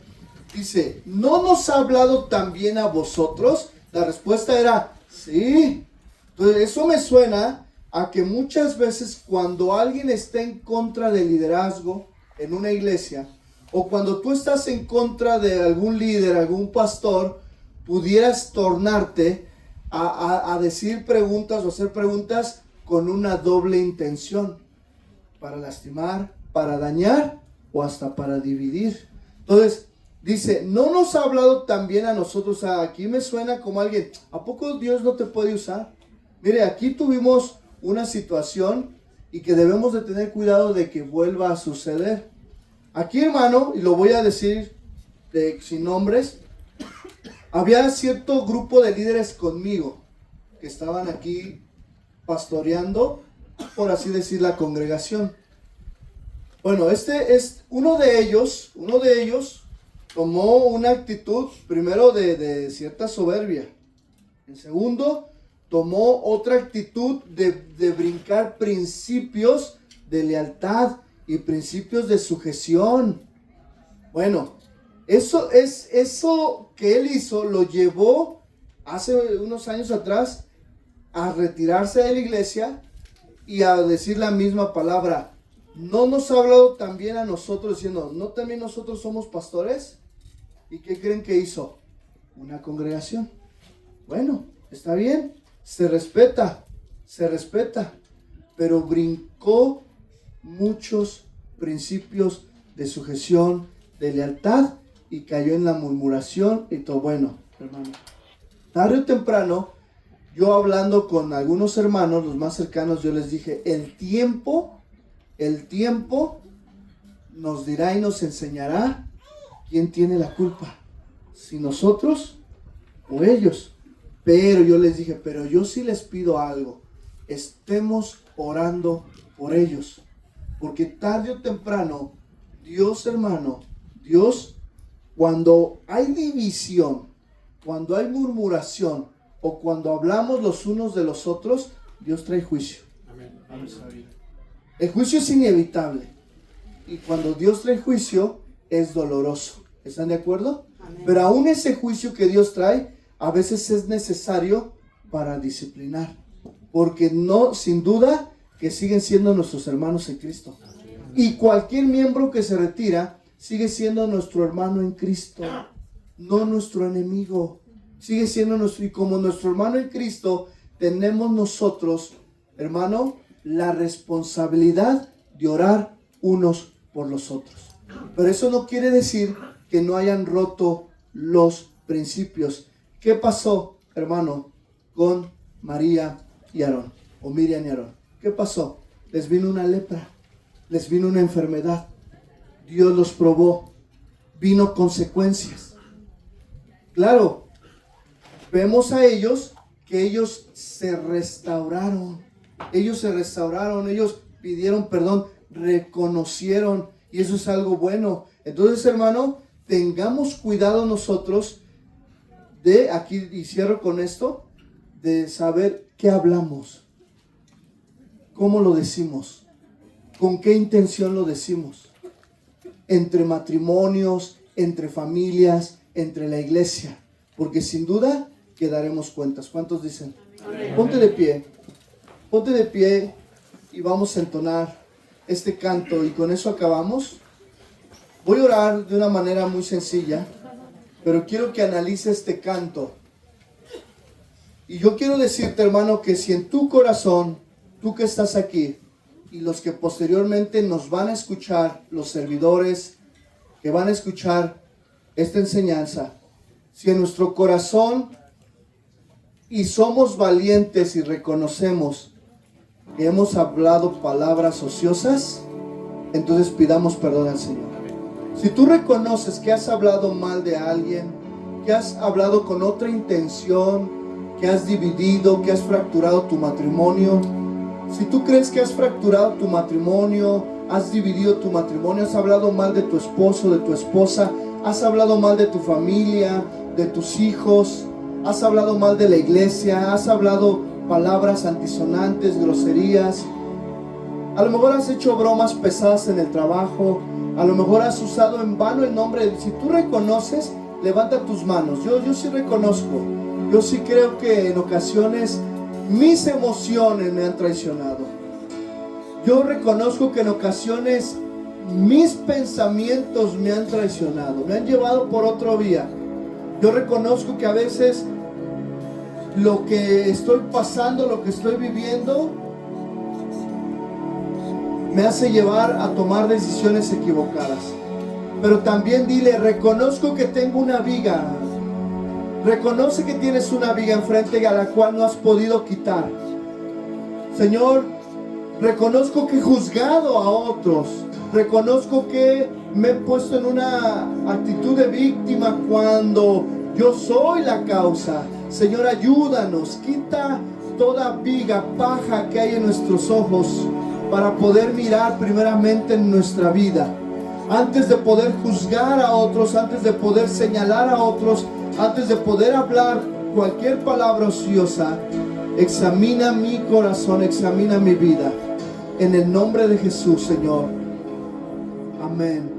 dice, ¿no nos ha hablado también a vosotros? La respuesta era, sí. Entonces, eso me suena a que muchas veces cuando alguien está en contra del liderazgo en una iglesia, o cuando tú estás en contra de algún líder, algún pastor, pudieras tornarte a decir preguntas o hacer preguntas con una doble intención, para lastimar, para dañar o hasta para dividir. Entonces, dice, ¿no nos ha hablado también a nosotros? Aquí me suena como alguien, ¿a poco Dios no te puede usar? Mire, aquí tuvimos una situación y que debemos de tener cuidado de que vuelva a suceder. Aquí, hermano, y lo voy a decir sin nombres, había cierto grupo de líderes conmigo que estaban aquí pastoreando, por así decir, la congregación. Bueno, este es uno de ellos tomó una actitud, primero, de cierta soberbia. En segundo, tomó otra actitud de brincar principios de lealtad y principios de sujeción. Bueno, eso que él hizo lo llevó hace unos años atrás a retirarse de la iglesia y a decir la misma palabra. ¿No nos ha hablado también a nosotros diciendo, no también nosotros somos pastores? ¿Y qué creen que hizo? Una congregación. Bueno, está bien, se respeta, pero brincó muchos principios de sujeción, de lealtad, y cayó en la murmuración y todo. Bueno, hermano, tarde o temprano, yo hablando con algunos hermanos, los más cercanos, yo les dije, el tiempo nos dirá y nos enseñará quién tiene la culpa, si nosotros o ellos. Pero yo les dije, pero yo sí les pido algo, estemos orando por ellos, porque tarde o temprano, Dios, hermano, Dios, cuando hay división, cuando hay murmuración, o cuando hablamos los unos de los otros, Dios trae juicio. Amén. El juicio es inevitable. Y cuando Dios trae juicio, es doloroso. ¿Están de acuerdo? Amén. Pero aún ese juicio que Dios trae, a veces es necesario para disciplinar. Porque no, sin duda, que siguen siendo nuestros hermanos en Cristo. Y cualquier miembro que se retira, sigue siendo nuestro hermano en Cristo, no nuestro enemigo. Sigue siendo nuestro, y como nuestro hermano en Cristo, tenemos nosotros, hermano, la responsabilidad de orar unos por los otros. Pero eso no quiere decir que no hayan roto los principios. ¿Qué pasó, hermano, con María y Aarón? O Miriam y Aarón. ¿Qué pasó? Les vino una lepra, les vino una enfermedad. Dios los probó, vino consecuencias. Claro, vemos a ellos que ellos se restauraron, ellos pidieron perdón, reconocieron, y eso es algo bueno. Entonces, hermano, tengamos cuidado nosotros de, aquí y cierro con esto, de saber qué hablamos, cómo lo decimos, con qué intención lo decimos, entre matrimonios, entre familias, entre la iglesia, porque sin duda que daremos cuentas. ¿Cuántos dicen? Amén. Ponte de pie y vamos a entonar este canto, y con eso acabamos. Voy a orar de una manera muy sencilla, pero quiero que analices este canto. Y yo quiero decirte, hermano, que si en tu corazón, tú que estás aquí, y los que posteriormente nos van a escuchar, los servidores que van a escuchar esta enseñanza, si en nuestro corazón y somos valientes y reconocemos que hemos hablado palabras ociosas, entonces pidamos perdón al Señor. Si tú reconoces que has hablado mal de alguien, que has hablado con otra intención, que has dividido, que has fracturado tu matrimonio, si tú crees que has fracturado tu matrimonio, has dividido tu matrimonio, has hablado mal de tu esposo, de tu esposa, has hablado mal de tu familia, de tus hijos, has hablado mal de la iglesia, has hablado palabras antisonantes, groserías, a lo mejor has hecho bromas pesadas en el trabajo, a lo mejor has usado en vano el nombre de Dios. Si tú reconoces, levanta tus manos. Yo sí reconozco, yo sí creo que en ocasiones mis emociones me han traicionado. Yo reconozco que en ocasiones mis pensamientos me han traicionado, me han llevado por otro vía. Yo reconozco que a veces lo que estoy pasando, lo que estoy viviendo, me hace llevar a tomar decisiones equivocadas. Pero también dile, reconozco que tengo una viga. Reconoce que tienes una viga enfrente a la cual no has podido quitar. Señor, reconozco que he juzgado a otros. Reconozco que me he puesto en una actitud de víctima cuando yo soy la causa. Señor, ayúdanos, quita toda viga, paja que hay en nuestros ojos para poder mirar primeramente en nuestra vida. Antes de poder juzgar a otros, antes de poder señalar a otros, antes de poder hablar cualquier palabra ociosa, examina mi corazón, examina mi vida. En el nombre de Jesús, Señor. Amén.